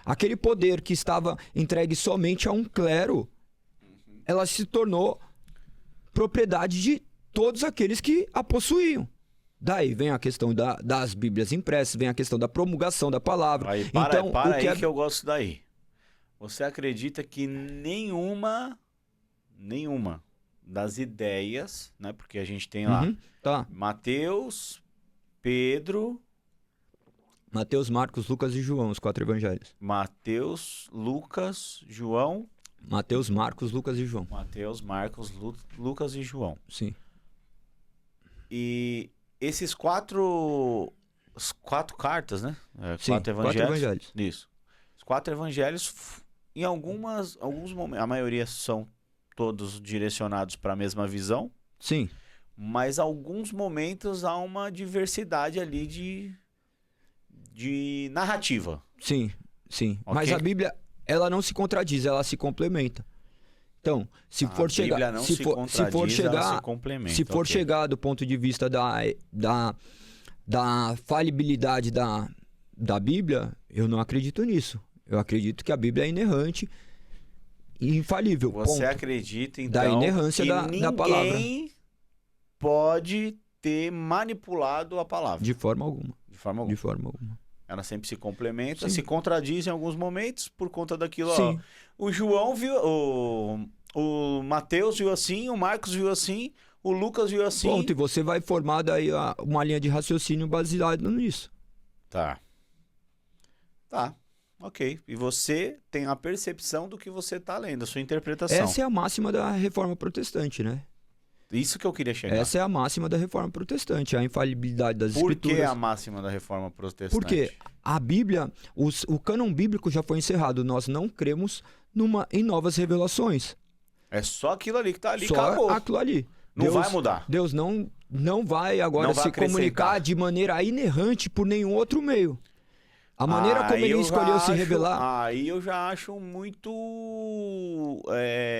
Speaker 2: aquele poder que estava entregue somente a um clero, ela se tornou propriedade de todos aqueles que a possuíam. Daí vem a questão das Bíblias impressas, vem a questão da promulgação da palavra.
Speaker 1: Aí, para aí que eu gosto daí. Você acredita que nenhuma das ideias, né? Porque a gente tem lá Mateus, Pedro...
Speaker 2: Mateus, Marcos, Lucas e João, os 4 evangelhos.
Speaker 1: Mateus, Lucas, João...
Speaker 2: Mateus, Marcos, Lucas e João.
Speaker 1: Mateus, Marcos, Lucas e João.
Speaker 2: Sim.
Speaker 1: E esses 4 cartas, né?
Speaker 2: Sim, 4 evangelhos.
Speaker 1: Isso. Os 4 evangelhos, em alguns momentos, a maioria são todos direcionados para a mesma visão.
Speaker 2: Sim.
Speaker 1: Mas em alguns momentos há uma diversidade ali de narrativa.
Speaker 2: Sim.
Speaker 1: Okay?
Speaker 2: Mas a Bíblia, ela não se contradiz, ela se complementa. Então, se for chegar do ponto de vista da falibilidade da Bíblia, eu não acredito nisso. Eu acredito que a Bíblia é inerrante e infalível.
Speaker 1: Você acredita, então,
Speaker 2: da inerrância da palavra.
Speaker 1: Ninguém pode ter manipulado a palavra.
Speaker 2: De forma alguma.
Speaker 1: De forma alguma. Ela sempre se complementa, se contradiz em alguns momentos por conta daquilo. Ó, o João viu, o Mateus viu assim, o Marcos viu assim, o Lucas viu assim.
Speaker 2: Ponto, e você vai formar daí uma linha de raciocínio baseada nisso.
Speaker 1: Tá, ok. E você tem a percepção do que você está lendo, a sua interpretação.
Speaker 2: Essa é a máxima da Reforma Protestante, né?
Speaker 1: Isso que eu queria chegar.
Speaker 2: Essa é a máxima da Reforma Protestante, a infalibilidade das Escrituras.
Speaker 1: Por que a máxima da Reforma Protestante?
Speaker 2: Porque a Bíblia, o cânon bíblico já foi encerrado. Nós não cremos em novas revelações.
Speaker 1: É só aquilo ali que está ali,
Speaker 2: só
Speaker 1: acabou.
Speaker 2: Aquilo ali.
Speaker 1: Não vai mudar.
Speaker 2: Deus não vai agora se comunicar de maneira inerrante por nenhum outro meio. A maneira como ele escolheu se revelar...
Speaker 1: Aí eu já acho muito...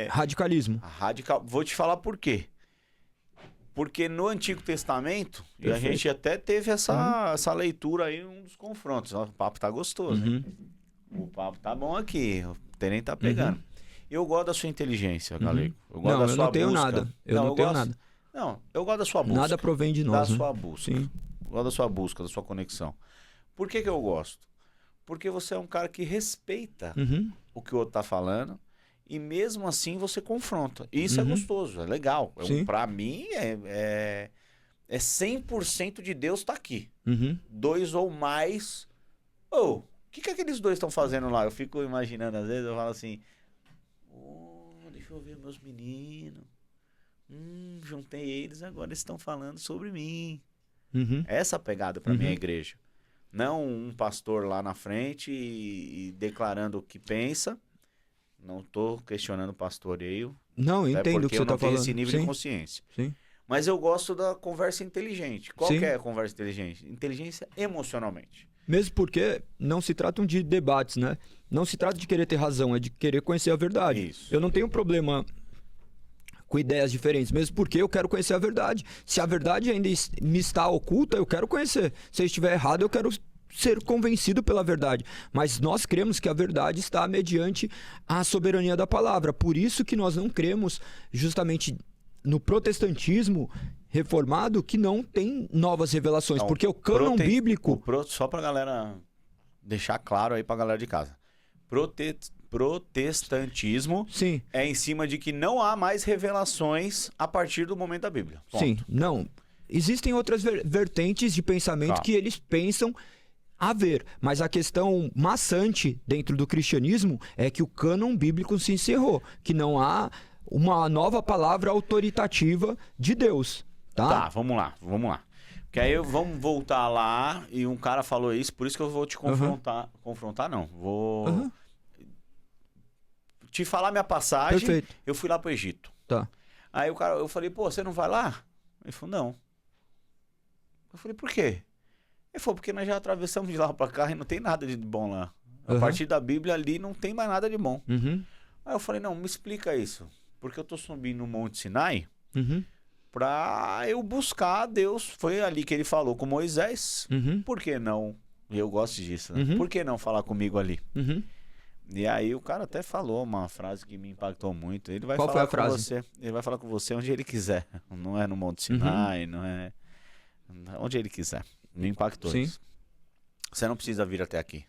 Speaker 2: radicalismo.
Speaker 1: Radical. Vou te falar por quê. Porque no Antigo Testamento, e a gente até teve essa leitura aí, um dos confrontos. O papo tá gostoso, né? O papo tá bom aqui, o Tenente tá pegando. Eu gosto da sua inteligência, Galego. Eu gosto da sua busca.
Speaker 2: Eu não tenho nada. Eu não tenho nada.
Speaker 1: Não, eu gosto da sua busca.
Speaker 2: Nada provém de nós,
Speaker 1: da sua busca.
Speaker 2: Sim.
Speaker 1: Eu gosto da sua busca, da sua conexão. Por que eu gosto? Porque você é um cara que respeita o que o outro tá falando. E mesmo assim você confronta. E isso é gostoso, é legal. Pra mim, é 100% de Deus tá aqui. 2 ou mais. O que aqueles 2 estão fazendo lá? Eu fico imaginando, às vezes, eu falo assim... deixa eu ver meus meninos. Juntei eles, agora eles estão falando sobre mim. Essa pegada pra mim é a igreja. Não um pastor lá na frente e declarando o que pensa. Não tô questionando o pastoreio.
Speaker 2: Não, eu entendo o que você tá falando.
Speaker 1: Porque eu não tenho esse nível de consciência.
Speaker 2: Sim.
Speaker 1: Mas eu gosto da conversa inteligente. Qual que é a conversa inteligente? Inteligência emocionalmente.
Speaker 2: Mesmo porque não se tratam de debates, né? Não se trata de querer ter razão, é de querer conhecer a verdade.
Speaker 1: Isso.
Speaker 2: Eu não tenho problema com ideias diferentes, mesmo porque eu quero conhecer a verdade. Se a verdade ainda me está oculta, eu quero conhecer. Se eu estiver errado, eu quero ser convencido pela verdade. Mas nós cremos que a verdade está mediante a soberania da palavra. Por isso que nós não cremos justamente no protestantismo reformado que não tem novas revelações. Então, porque o cânon bíblico...
Speaker 1: Só pra galera deixar claro aí pra galera de casa. Protestantismo é em cima de que não há mais revelações a partir do momento da Bíblia. Ponto.
Speaker 2: Sim, não. Existem outras vertentes de pensamento que eles pensam haver, mas a questão maçante dentro do cristianismo é que o cânon bíblico se encerrou, que não há uma nova palavra autoritativa de Deus. Tá,
Speaker 1: vamos lá. Que aí vamos voltar lá e um cara falou isso, por isso que eu vou te confrontar. Confrontar não, vou te falar minha passagem.
Speaker 2: Perfeito.
Speaker 1: Eu fui lá pro Egito.
Speaker 2: Tá.
Speaker 1: Aí o cara, eu falei, pô, você não vai lá? Ele falou, não. Eu falei, por quê? Ele falou, porque nós já atravessamos de lá pra cá e não tem nada de bom lá. A partir da Bíblia ali não tem mais nada de bom. Aí eu falei, não, me explica isso. Porque eu tô subindo no Monte Sinai pra eu buscar Deus. Foi ali que ele falou com Moisés. Por que não? E eu gosto disso, né? Por que não falar comigo ali? E aí o cara até falou uma frase que me impactou muito. Ele vai
Speaker 2: Qual
Speaker 1: falar
Speaker 2: foi a
Speaker 1: com
Speaker 2: frase?
Speaker 1: você. Ele vai falar com você onde ele quiser. Não é no Monte Sinai, não é onde ele quiser. Me impactou
Speaker 2: Sim.
Speaker 1: isso. Você não precisa vir até aqui.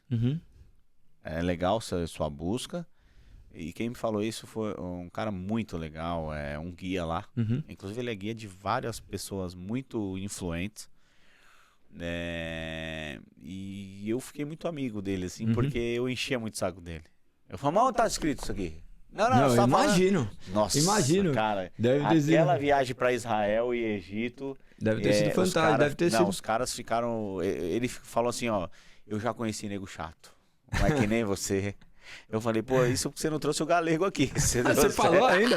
Speaker 1: É legal sua busca. E quem me falou isso foi um cara muito legal, é um guia lá. Inclusive ele é guia de várias pessoas muito influentes. E eu fiquei muito amigo dele, assim, porque eu enchia muito o saco dele. Eu falava, mas onde tá escrito isso aqui? Não,
Speaker 2: eu
Speaker 1: só
Speaker 2: imagino.
Speaker 1: Nossa,
Speaker 2: Imagino.
Speaker 1: cara,
Speaker 2: Deve ter sido.
Speaker 1: aquela viagem pra Israel e Egito...
Speaker 2: Deve ter sido fantástico, deve ter sido.
Speaker 1: Os caras ficaram... Ele falou assim, ó, eu já conheci nego chato, não é que nem você... Eu falei, pô, isso porque você não trouxe o galego aqui.
Speaker 2: Você falou ainda?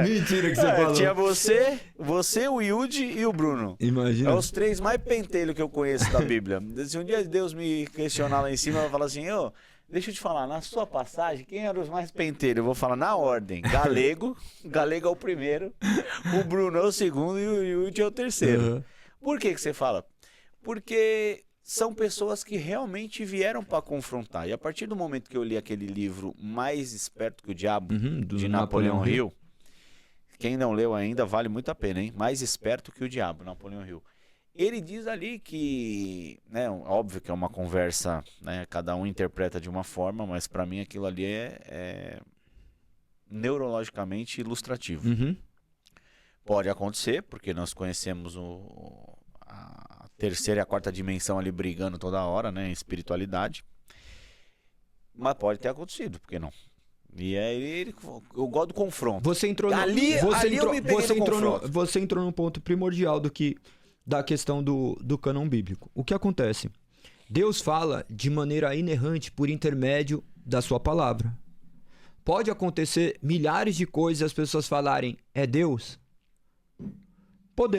Speaker 2: Mentira que você falou.
Speaker 1: Tinha você, o Yudi e o Bruno.
Speaker 2: Imagina.
Speaker 1: É os 3 mais pentelhos que eu conheço da Bíblia. Se um dia Deus me questionar lá em cima, eu vou falar assim, deixa eu te falar, na sua passagem, quem eram os mais pentelhos? Eu vou falar na ordem. Galego é o primeiro, o Bruno é o segundo e o Yudi é o terceiro. Por que você fala? Porque... são pessoas que realmente vieram para confrontar. E a partir do momento que eu li aquele livro Mais Esperto que o Diabo, de Napoleão Hill, quem não leu ainda, vale muito a pena, hein? Mais Esperto que o Diabo, Napoleão Hill. Ele diz ali que, né, óbvio que é uma conversa, né, cada um interpreta de uma forma, mas para mim aquilo ali é neurologicamente ilustrativo. Pode acontecer, porque nós conhecemos a terceira e a quarta dimensão ali brigando toda hora, né, em espiritualidade. Mas pode ter acontecido, por que não? E aí eu gosto do confronto.
Speaker 2: Você entrou você entrou num ponto primordial da questão do cânon bíblico. O que acontece? Deus fala de maneira inerrante por intermédio da sua palavra. Pode acontecer milhares de coisas e as pessoas falarem, é Deus?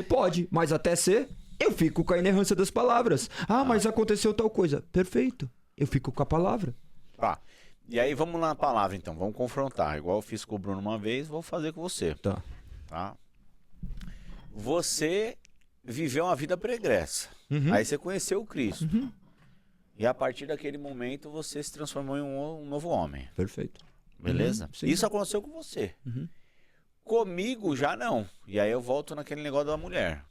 Speaker 2: Pode, mas até ser, eu fico com a inerrância das palavras. Mas aconteceu tal coisa. Perfeito, eu fico com a palavra.
Speaker 1: Tá. E aí vamos na palavra então, vamos confrontar. Igual eu fiz com o Bruno uma vez, vou fazer com você. Tá? Você viveu uma vida pregressa. Aí você conheceu o Cristo. E a partir daquele momento você se transformou em um novo homem.
Speaker 2: Perfeito.
Speaker 1: Beleza? Isso aconteceu com você. Comigo já não. E aí eu volto naquele negócio da mulher.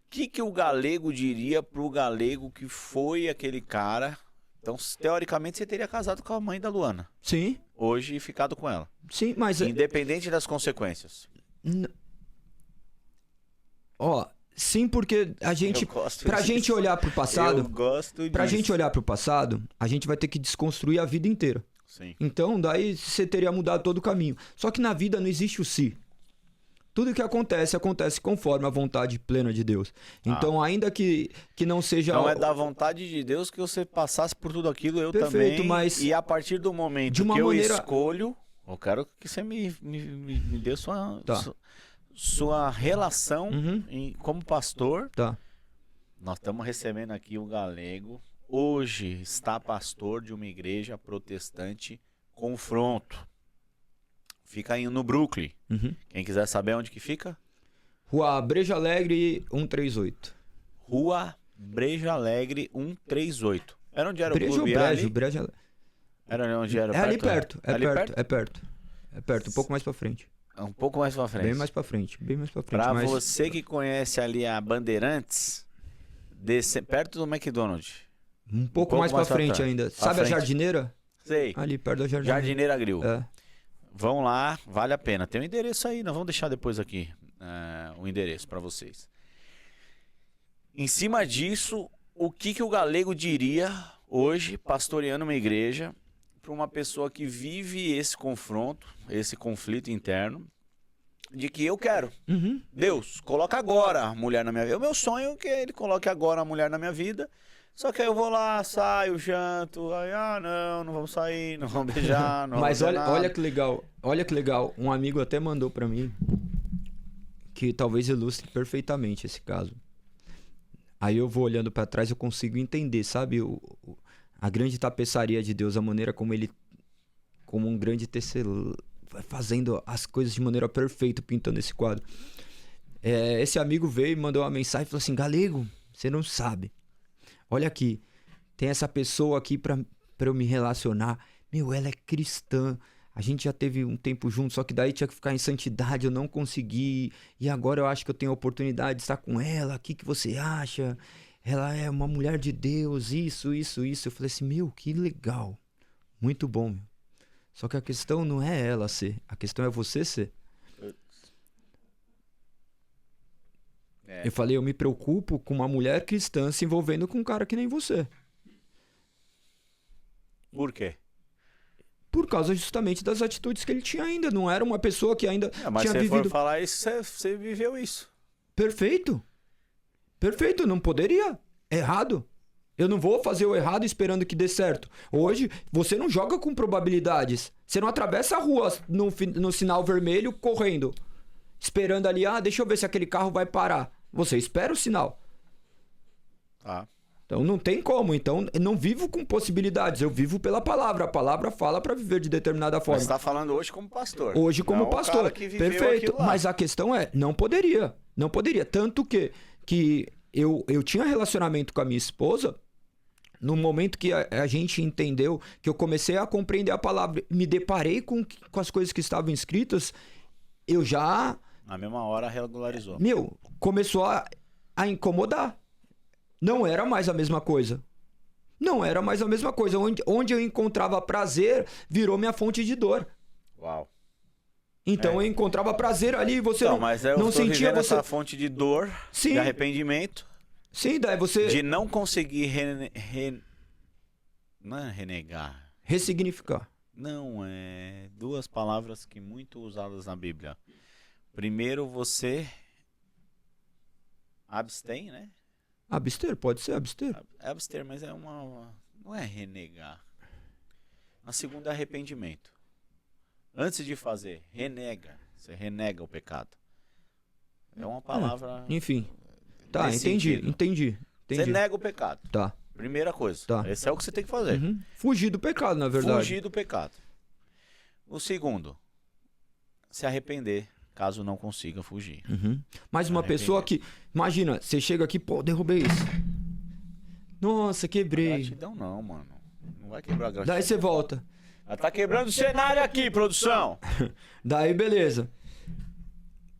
Speaker 1: O que o galego diria pro galego que foi aquele cara? Então, teoricamente, você teria casado com a mãe da Luana.
Speaker 2: Sim.
Speaker 1: Hoje e ficado com ela.
Speaker 2: Sim, mas...
Speaker 1: independente das consequências.
Speaker 2: Sim, porque pra gente olhar pro passado...
Speaker 1: Eu gosto disso.
Speaker 2: Pra gente olhar pro passado, a gente vai ter que desconstruir a vida inteira.
Speaker 1: Sim.
Speaker 2: Então, daí você teria mudado todo o caminho. Só que na vida não existe o si. Tudo que acontece conforme a vontade plena de Deus. Então, ainda que não seja...
Speaker 1: Não é da vontade de Deus que você passasse por tudo aquilo, eu
Speaker 2: Perfeito,
Speaker 1: também.
Speaker 2: Mas
Speaker 1: e a partir do momento
Speaker 2: de uma
Speaker 1: que eu
Speaker 2: maneira...
Speaker 1: escolho, eu quero que você me dê sua relação como pastor.
Speaker 2: Tá.
Speaker 1: Nós estamos recebendo aqui o galego. Hoje está pastor de uma igreja protestante Confronto. Fica aí no Brooklyn. Quem quiser saber onde que fica?
Speaker 2: Rua Breja Alegre 138.
Speaker 1: Rua Breja Alegre 138. Era onde era
Speaker 2: Breja
Speaker 1: o clube?
Speaker 2: Breja...
Speaker 1: Era onde era?
Speaker 2: É ali perto. É perto. Um pouco mais pra frente.
Speaker 1: Um pouco mais pra frente.
Speaker 2: Bem mais pra frente.
Speaker 1: Pra você que conhece ali a Bandeirantes, perto do McDonald's.
Speaker 2: Um pouco mais pra frente ainda. Sabe a jardineira?
Speaker 1: Sei.
Speaker 2: Ali perto da jardineira.
Speaker 1: Jardineira Grill.
Speaker 2: É.
Speaker 1: Vão lá, vale a pena. Tem um endereço aí, nós vamos deixar depois aqui o endereço para vocês. Em cima disso, o que o galego diria hoje, pastoreando uma igreja, para uma pessoa que vive esse confronto, esse conflito interno, de que eu quero.
Speaker 2: Uhum.
Speaker 1: Deus, coloca agora a mulher na minha vida. O meu sonho é que ele coloque agora a mulher na minha vida. Só que aí eu vou lá, saio, janto, aí, não vamos sair, não vamos beijar, não
Speaker 2: Mas
Speaker 1: vamos
Speaker 2: olha que legal, um amigo até mandou pra mim, que talvez ilustre perfeitamente esse caso. Aí eu vou olhando pra trás, eu consigo entender, sabe, a grande tapeçaria de Deus, a maneira como ele, como um grande tecelão, vai fazendo as coisas de maneira perfeita, pintando esse quadro. Esse amigo veio e mandou uma mensagem e falou assim: Galego, você não sabe. Olha aqui, tem essa pessoa aqui pra eu me relacionar. Meu, ela é cristã. A gente já teve um tempo junto, só que daí tinha que ficar em santidade, eu não consegui. E agora eu acho que eu tenho a oportunidade de estar com ela. O que você acha? Ela é uma mulher de Deus, isso. Eu falei assim, meu, que legal. Muito bom, meu. Só que a questão não é ela ser, a questão é você ser. Eu falei, eu me preocupo com uma mulher cristã se envolvendo com um cara que nem você.
Speaker 1: Por quê?
Speaker 2: Por causa justamente das atitudes que ele tinha ainda. Não era uma pessoa que ainda
Speaker 1: mas
Speaker 2: tinha
Speaker 1: se
Speaker 2: vivido...
Speaker 1: for falar isso, você viveu isso.
Speaker 2: Perfeito. Perfeito, não poderia. Errado. Eu não vou fazer o errado esperando que dê certo. Hoje, você não joga com probabilidades. Você não atravessa a rua no sinal vermelho correndo. Esperando ali, deixa eu ver se aquele carro vai parar. Você espera o sinal.
Speaker 1: Tá.
Speaker 2: Então não tem como. Então eu não vivo com possibilidades. Eu vivo pela palavra. A palavra fala para viver de determinada forma.
Speaker 1: Mas você está falando hoje como pastor.
Speaker 2: Hoje como pastor.
Speaker 1: O cara que viveu
Speaker 2: perfeito.
Speaker 1: Lá.
Speaker 2: Mas a questão é, não poderia. Não poderia. Tanto que eu tinha relacionamento com a minha esposa. No momento que a gente entendeu, que eu comecei a compreender a palavra, me deparei com as coisas que estavam escritas, eu já...
Speaker 1: Na mesma hora regularizou.
Speaker 2: Meu, começou a incomodar. Não era mais a mesma coisa. Não era mais a mesma coisa. Onde eu encontrava prazer, virou minha fonte de dor.
Speaker 1: Uau.
Speaker 2: Então eu encontrava prazer ali e você
Speaker 1: mas eu
Speaker 2: não sentia você...
Speaker 1: essa fonte de dor,
Speaker 2: Sim.
Speaker 1: De arrependimento.
Speaker 2: Sim, daí você...
Speaker 1: De não conseguir não é renegar.
Speaker 2: Ressignificar.
Speaker 1: Não, é duas palavras que muito usadas na Bíblia. Primeiro você abstém, né?
Speaker 2: Abster, pode ser abster.
Speaker 1: Abster, mas é não é renegar. A segunda é arrependimento. Antes de fazer, renega. Você renega o pecado. É uma palavra...
Speaker 2: Enfim. Tá, entendi.
Speaker 1: Você nega o pecado.
Speaker 2: Tá.
Speaker 1: Primeira coisa.
Speaker 2: Tá.
Speaker 1: Esse é o que você tem que fazer.
Speaker 2: Uhum. Fugir do pecado, na verdade.
Speaker 1: Fugir do pecado. O segundo, se arrepender, caso não consiga fugir.
Speaker 2: Uhum. Mas uma pessoa que... Imagina, você chega aqui, pô, derrubei isso. Nossa, quebrei.
Speaker 1: Gratidão não, mano. Não vai quebrar a gratidão.
Speaker 2: Daí você volta.
Speaker 1: Ela tá quebrando o cenário aqui, produção.
Speaker 2: Daí, beleza.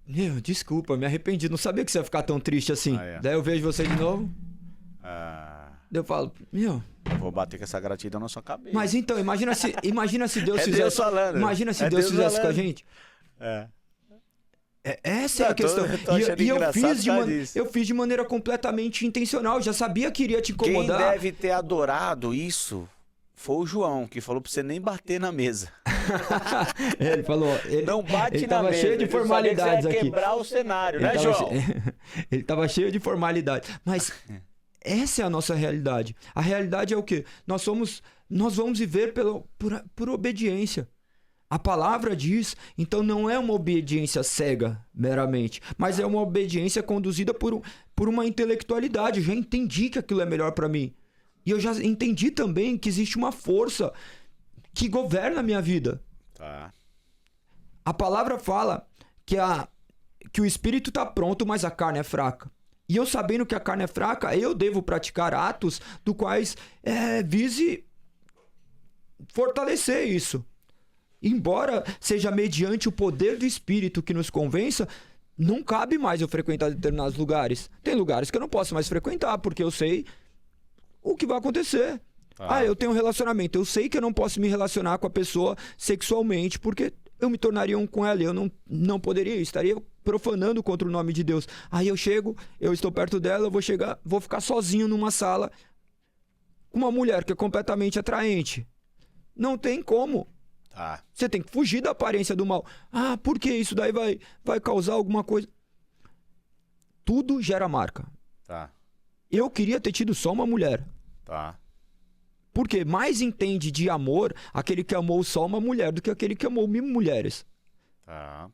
Speaker 2: Meu, desculpa, me arrependi. Não sabia que você ia ficar tão triste assim. Daí eu vejo você de novo. Daí eu falo, meu...
Speaker 1: Eu vou bater com essa gratidão na sua cabeça.
Speaker 2: Mas então, imagina se Deus fizesse...
Speaker 1: Deus falando.
Speaker 2: Imagina se Deus fizesse
Speaker 1: falando.
Speaker 2: com a gente. Essa é a questão. Eu fiz de maneira completamente intencional. Eu já sabia que iria te incomodar.
Speaker 1: Quem deve ter adorado isso foi o João, que falou pra você nem bater na mesa.
Speaker 2: Ele falou...
Speaker 1: Não bate
Speaker 2: ele
Speaker 1: na
Speaker 2: tava
Speaker 1: mesa.
Speaker 2: cheio de formalidades aqui.
Speaker 1: Quebrar o cenário, né, João?
Speaker 2: Ele tava cheio de formalidades. Mas essa é a nossa realidade. A realidade é o quê? Nós vamos viver por obediência. A palavra diz, então não é uma obediência cega, meramente, mas é uma obediência conduzida por uma intelectualidade. Eu já entendi que aquilo é melhor para mim. E eu já entendi também que existe uma força que governa a minha vida.
Speaker 1: Tá.
Speaker 2: A palavra fala que o espírito está pronto, mas a carne é fraca. E eu sabendo que a carne é fraca, eu devo praticar atos do quais vise fortalecer isso. Embora seja mediante o poder do Espírito que nos convença, não cabe mais eu frequentar determinados lugares. Tem lugares que eu não posso mais frequentar, porque eu sei o que vai acontecer. Eu tenho um relacionamento, eu sei que eu não posso me relacionar com a pessoa sexualmente, porque eu me tornaria um com ela, eu não poderia, eu estaria profanando contra o nome de Deus. Aí eu chego, eu estou perto dela, eu vou ficar sozinho numa sala com uma mulher que é completamente atraente. Não tem como.
Speaker 1: Tá.
Speaker 2: Você tem que fugir da aparência do mal. Ah, por que isso daí vai causar alguma coisa? Tudo gera marca.
Speaker 1: Tá.
Speaker 2: Eu queria ter tido só uma mulher.
Speaker 1: Tá.
Speaker 2: Porque mais entende de amor aquele que amou só uma mulher do que aquele que amou 1000 mulheres.
Speaker 1: Tá.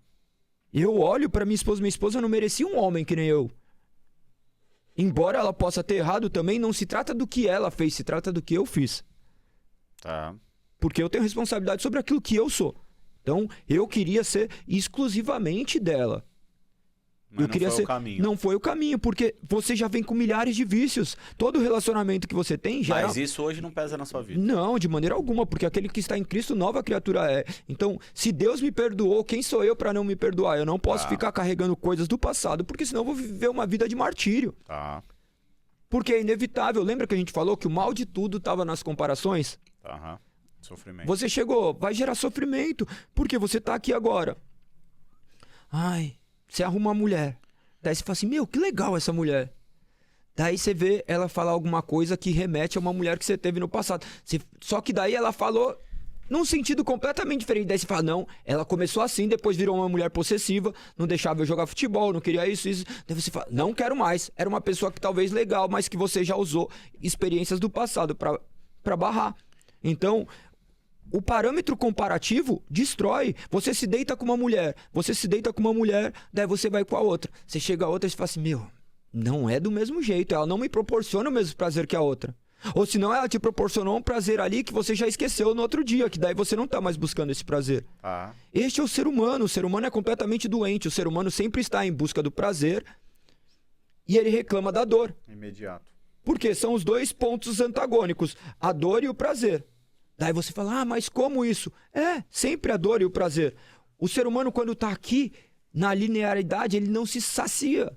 Speaker 2: Eu olho pra minha esposa não merecia um homem que nem eu. Embora ela possa ter errado também, não se trata do que ela fez, se trata do que eu fiz.
Speaker 1: Tá.
Speaker 2: Porque eu tenho responsabilidade sobre aquilo que eu sou. Então, eu queria ser exclusivamente dela.
Speaker 1: Mas
Speaker 2: eu queria
Speaker 1: não foi o caminho.
Speaker 2: Não foi o caminho, porque você já vem com milhares de vícios. Todo relacionamento que você tem já
Speaker 1: Mas isso hoje não pesa na sua vida.
Speaker 2: Não, de maneira alguma, porque aquele que está em Cristo, nova criatura é. Então, se Deus me perdoou, quem sou eu para não me perdoar? Eu não posso ficar carregando coisas do passado, porque senão eu vou viver uma vida de martírio.
Speaker 1: Tá.
Speaker 2: Porque é inevitável. Lembra que a gente falou que o mal de tudo estava nas comparações?
Speaker 1: Aham. Sofrimento.
Speaker 2: Você chegou, vai gerar sofrimento, porque você tá aqui agora. Ai, você arruma uma mulher. Daí você fala assim, meu, que legal essa mulher. Daí você vê ela falar alguma coisa que remete a uma mulher que você teve no passado. Só que daí ela falou num sentido completamente diferente. Daí você fala, não, ela começou assim, depois virou uma mulher possessiva, não deixava eu jogar futebol, não queria isso. Daí você fala, não quero mais. Era uma pessoa que talvez legal, mas que você já usou experiências do passado pra barrar. Então, o parâmetro comparativo destrói. Você se deita com uma mulher, daí você vai com a outra. Você chega a outra e fala assim, meu, não é do mesmo jeito, ela não me proporciona o mesmo prazer que a outra. Ou senão ela te proporcionou um prazer ali que você já esqueceu no outro dia, que daí você não tá mais buscando esse prazer. Este é o ser humano é completamente doente, o ser humano sempre está em busca do prazer e ele reclama da dor.
Speaker 1: Imediato.
Speaker 2: Porque são os dois pontos antagônicos, a dor e o prazer. Daí você fala, mas como isso? É, sempre a dor e o prazer. O ser humano, quando está aqui, na linearidade, ele não se sacia.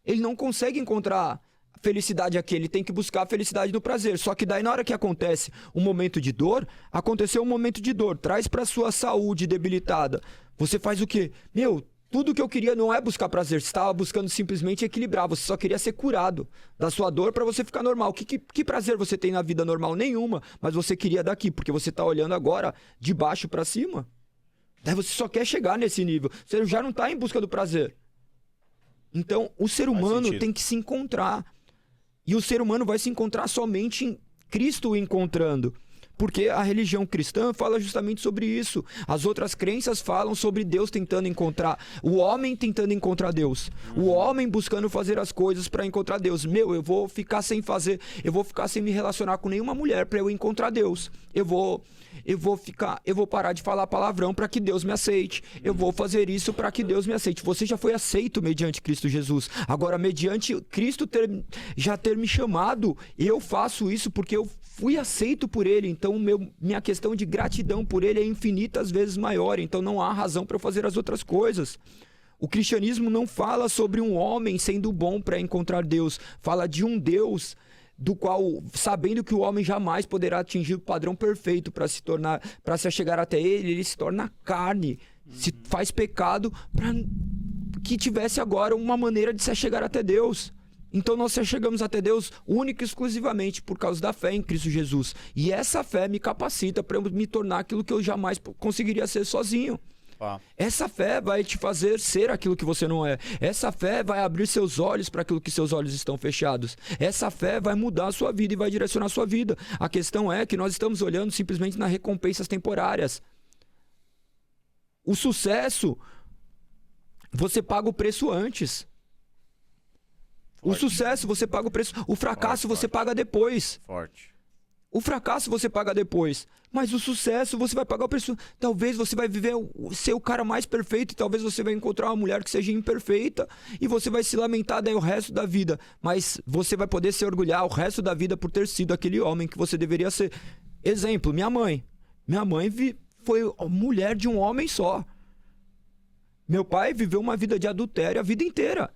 Speaker 2: Ele não consegue encontrar felicidade aqui, ele tem que buscar a felicidade no prazer. Só que daí, na hora que acontece um momento de dor, aconteceu um momento de dor, traz para sua saúde debilitada. Você faz o quê? Meu, tudo que eu queria não é buscar prazer, você estava buscando simplesmente equilibrar, você só queria ser curado da sua dor para você ficar normal. Que prazer você tem na vida normal? Nenhuma, mas você queria daqui, porque você está olhando agora de baixo para cima. Daí você só quer chegar nesse nível, você já não está em busca do prazer. Então, o ser humano tem que se encontrar. E o ser humano vai se encontrar somente em Cristo o encontrando. Porque a religião cristã fala justamente sobre isso. As outras crenças falam sobre Deus tentando encontrar, o homem tentando encontrar Deus. O homem buscando fazer as coisas para encontrar Deus. Meu, eu vou ficar sem fazer, eu vou ficar sem me relacionar com nenhuma mulher para eu encontrar Deus. Eu vou parar de falar palavrão para que Deus me aceite. Eu vou fazer isso para que Deus me aceite. Você já foi aceito mediante Cristo Jesus. Agora, mediante Cristo já ter me chamado, eu faço isso porque eu fui aceito por Ele. Então, minha questão de gratidão por Ele é infinitas vezes maior. Então, não há razão para eu fazer as outras coisas. O cristianismo não fala sobre um homem sendo bom para encontrar Deus. Fala de um Deus do qual, sabendo que o homem jamais poderá atingir o padrão perfeito para se chegar até ele se torna carne, se faz pecado para que tivesse agora uma maneira de se chegar até Deus. Então nós chegamos até Deus única e exclusivamente por causa da fé em Cristo Jesus. E essa fé me capacita para eu me tornar aquilo que eu jamais conseguiria ser sozinho. Essa fé vai te fazer ser aquilo que você não é. Essa fé vai abrir seus olhos para aquilo que seus olhos estão fechados. Essa fé vai mudar a sua vida e vai direcionar a sua vida. A questão é que nós estamos olhando simplesmente nas recompensas temporárias. O sucesso, você paga o preço antes. O sucesso, você paga o preço. O fracasso, você paga depois. O fracasso você paga depois, mas o sucesso você vai pagar o preço. Talvez você vai ser o cara mais perfeito e talvez você vai encontrar uma mulher que seja imperfeita e você vai se lamentar daí o resto da vida. Mas você vai poder se orgulhar o resto da vida por ter sido aquele homem que você deveria ser. Exemplo, minha mãe. Minha mãe foi mulher de um homem só. Meu pai viveu uma vida de adultério a vida inteira.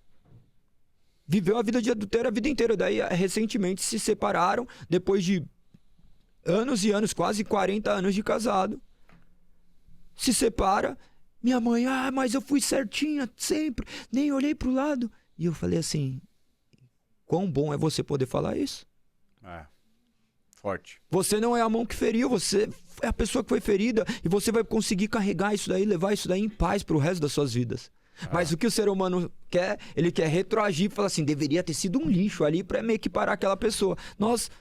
Speaker 2: Viveu a vida de adultério a vida inteira. Daí, recentemente, se separaram depois de anos e anos, quase 40 anos de casado. Se separa. Minha mãe, mas eu fui certinha sempre, nem olhei pro lado. E eu falei assim, quão bom é você poder falar isso?
Speaker 1: Forte.
Speaker 2: Você não é a mão que feriu, você é a pessoa que foi ferida e você vai conseguir carregar isso daí, levar isso daí em paz pro resto das suas vidas. Mas o que o ser humano quer, ele quer retroagir e falar assim, deveria ter sido um lixo ali pra meio que parar aquela pessoa. Nós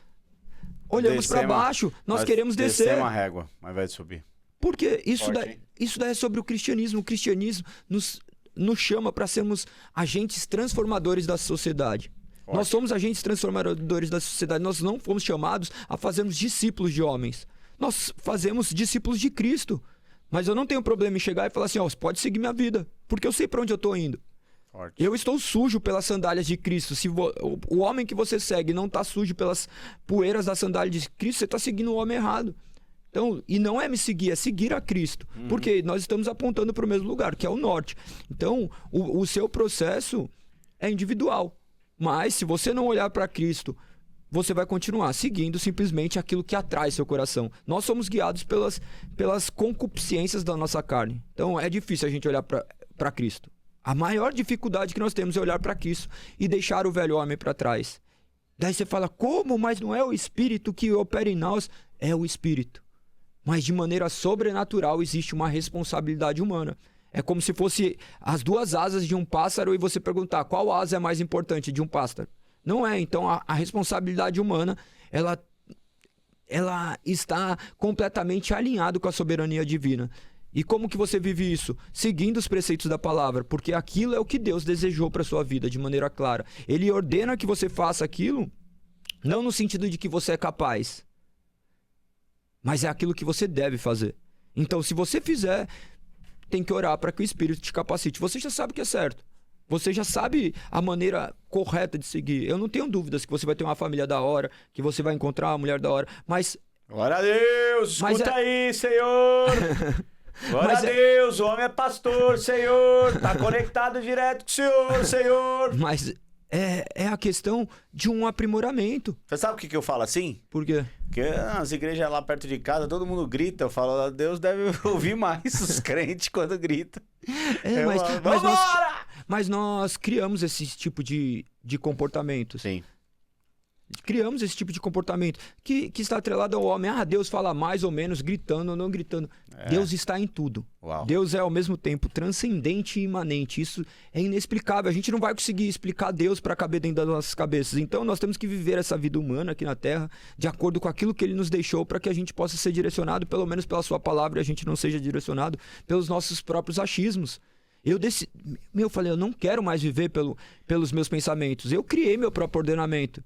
Speaker 2: olhamos pra baixo, nós queremos descer.
Speaker 1: Descemos a régua, mas vai subir.
Speaker 2: Porque isso
Speaker 1: Forte,
Speaker 2: daí,
Speaker 1: hein?
Speaker 2: isso daí é sobre o cristianismo. O cristianismo nos chama para sermos agentes transformadores da sociedade.
Speaker 1: Forte.
Speaker 2: Nós somos agentes transformadores da sociedade. Nós não fomos chamados a fazermos discípulos de homens. Nós fazemos discípulos de Cristo. Mas eu não tenho problema em chegar e falar assim, ó, você pode seguir minha vida, porque eu sei para onde eu tô indo.
Speaker 1: Forte.
Speaker 2: Eu estou sujo pelas sandálias de Cristo. Se o homem que você segue não está sujo pelas poeiras da sandália de Cristo, você está seguindo o homem errado. Então, e não é me seguir, é seguir a Cristo. Porque nós estamos apontando para o mesmo lugar, que é o norte. Então, o seu processo é individual. Mas, se você não olhar para Cristo, você vai continuar seguindo simplesmente aquilo que atrai seu coração. Nós somos guiados pelas concupiscências da nossa carne. Então, é difícil a gente olhar para Cristo. A maior dificuldade que nós temos é olhar para Cristo e deixar o velho homem para trás. Daí você fala, como? Mas não é o Espírito que opera em nós? É o Espírito. Mas de maneira sobrenatural existe uma responsabilidade humana. É como se fosse as duas asas de um pássaro e você perguntar qual asa é mais importante de um pássaro. Não é. Então a responsabilidade humana, ela está completamente alinhada com a soberania divina. E como que você vive isso? Seguindo os preceitos da palavra, porque aquilo é o que Deus desejou para sua vida de maneira clara. Ele ordena que você faça aquilo, não no sentido de que você é capaz, mas é aquilo que você deve fazer. Então, se você fizer, tem que orar para que o Espírito te capacite. Você já sabe o que é certo. Você já sabe a maneira correta de seguir. Eu não tenho dúvidas que você vai ter uma família da hora, que você vai encontrar uma mulher da hora, mas...
Speaker 1: Glória a Deus! Escuta aí, Senhor! Glória a Deus! O homem é pastor, Senhor! Tá conectado direto com o Senhor, Senhor!
Speaker 2: Mas é a questão de um aprimoramento.
Speaker 1: Você sabe o que eu falo assim?
Speaker 2: Por quê?
Speaker 1: Porque as igrejas lá perto de casa, todo mundo grita. Eu falo, Deus deve ouvir mais os crentes quando grita.
Speaker 2: Mas nós criamos esse tipo de comportamento.
Speaker 1: Sim.
Speaker 2: Criamos esse tipo de comportamento que está atrelado ao homem. Deus fala mais ou menos, gritando ou não gritando. Deus está em tudo.
Speaker 1: Uau.
Speaker 2: Deus é ao mesmo tempo transcendente e imanente. Isso é inexplicável. A gente não vai conseguir explicar Deus para caber dentro das nossas cabeças. Então nós temos que viver essa vida humana aqui na Terra de acordo com aquilo que Ele nos deixou, para que a gente possa ser direcionado, pelo menos pela Sua palavra, e a gente não seja direcionado pelos nossos próprios achismos. Eu falei, eu não quero mais viver pelos meus pensamentos. Eu criei meu próprio ordenamento.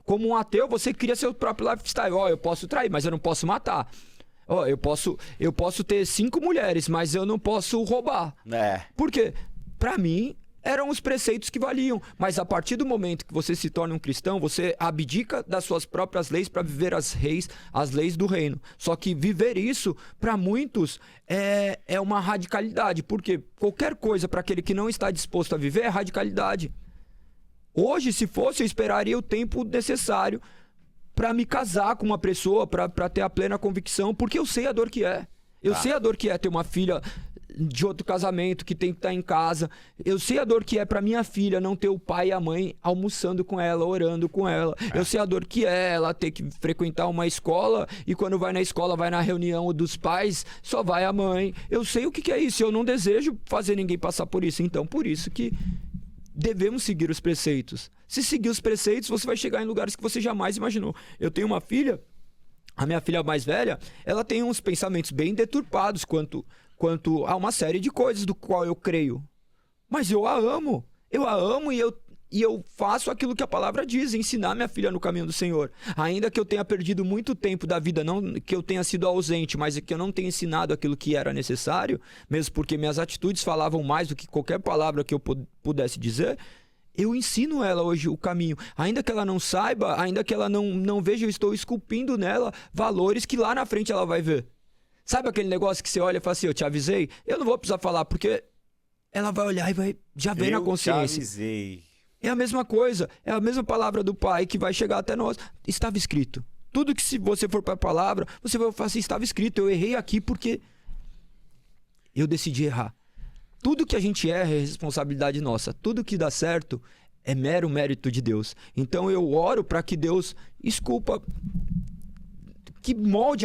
Speaker 2: Como um ateu, você cria seu próprio lifestyle. Eu posso trair, mas eu não posso matar. Eu posso ter 5 mulheres, mas eu não posso roubar. Por quê? Pra mim, eram os preceitos que valiam. Mas a partir do momento que você se torna um cristão, você abdica das suas próprias leis para viver as leis do reino. Só que viver isso, para muitos, é uma radicalidade. Porque qualquer coisa para aquele que não está disposto a viver é radicalidade. Hoje, se fosse, eu esperaria o tempo necessário para me casar com uma pessoa, para ter a plena convicção, porque eu sei a dor que é. Eu sei a dor que é ter uma filha de outro casamento que tem que estar em casa. Eu sei a dor que é para minha filha não ter o pai e a mãe almoçando com ela, orando com ela. Eu sei a dor que é ela ter que frequentar uma escola e quando vai na escola, vai na reunião dos pais, só vai a mãe. Eu sei o que é isso. Eu não desejo fazer ninguém passar por isso. Então, por isso que devemos seguir os preceitos. Se seguir os preceitos, você vai chegar em lugares que você jamais imaginou. Eu tenho uma filha, a minha filha mais velha, ela tem uns pensamentos bem deturpados quanto a uma série de coisas do qual eu creio. Mas eu a amo e eu faço aquilo que a palavra diz, ensinar minha filha no caminho do Senhor. Ainda que eu tenha perdido muito tempo da vida, não que eu tenha sido ausente, mas que eu não tenha ensinado aquilo que era necessário, mesmo porque minhas atitudes falavam mais do que qualquer palavra que eu pudesse dizer, eu ensino ela hoje o caminho. Ainda que ela não saiba, ainda que ela não veja, eu estou esculpindo nela valores que lá na frente ela vai ver. Sabe aquele negócio que você olha e fala assim, eu te avisei? Eu não vou precisar falar, porque ela vai olhar e vai já ver na consciência.
Speaker 1: Eu te avisei.
Speaker 2: É a mesma coisa, é a mesma palavra do Pai que vai chegar até nós. Estava escrito. Tudo que se você for para a palavra, você vai falar assim, estava escrito, eu errei aqui porque eu decidi errar. Tudo que a gente erra é responsabilidade nossa. Tudo que dá certo é mero mérito de Deus. Então eu oro para que Deus esculpa, que molde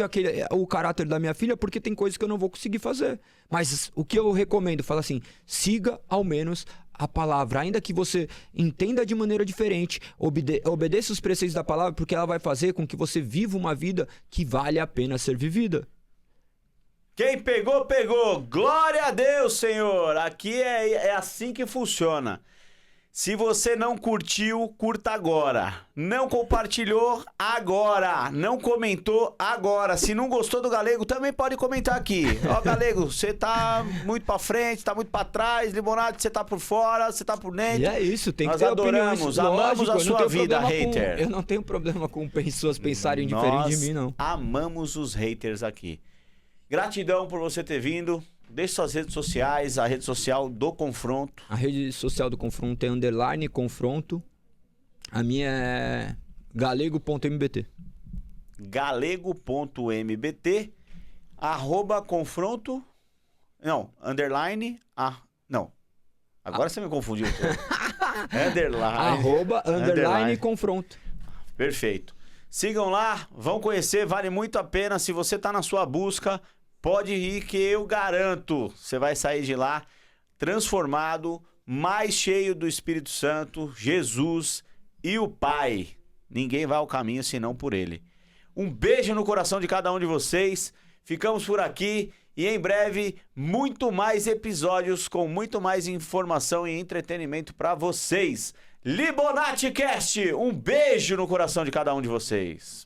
Speaker 2: o caráter da minha filha, porque tem coisas que eu não vou conseguir fazer. Mas o que eu recomendo, fala assim, siga ao menos a palavra, ainda que você entenda de maneira diferente, obedeça os preceitos da palavra, porque ela vai fazer com que você viva uma vida que vale a pena ser vivida.
Speaker 1: Quem pegou, pegou. Glória a Deus, Senhor. Aqui é assim que funciona. Se você não curtiu, curta agora. Não compartilhou, agora. Não comentou, agora. Se não gostou do Galego, também pode comentar aqui. Ó, Galego, você tá muito pra frente, tá muito pra trás. Limonade, você tá por fora, você tá por dentro.
Speaker 2: E é isso, tem que
Speaker 1: Nós
Speaker 2: ter
Speaker 1: adoramos, amamos a sua vida, hater.
Speaker 2: Eu não tenho problema com pessoas pensarem diferente de mim, não.
Speaker 1: Amamos os haters aqui. Gratidão por você ter vindo. Deixe suas redes sociais, a rede social do Confronto.
Speaker 2: A rede social do Confronto é _confronto. A minha é galego.mbt.
Speaker 1: Galego.mbt @confronto. Não, underline. Não. Agora você me confundiu.
Speaker 2: _underline confronto.
Speaker 1: Perfeito. Sigam lá, vão conhecer, vale muito a pena. Se você está na sua busca, pode ir que eu garanto. Você vai sair de lá transformado, mais cheio do Espírito Santo, Jesus e o Pai. Ninguém vai ao caminho senão por Ele. Um beijo no coração de cada um de vocês. Ficamos por aqui e em breve muito mais episódios com muito mais informação e entretenimento para vocês. Libonati Cast, um beijo no coração de cada um de vocês.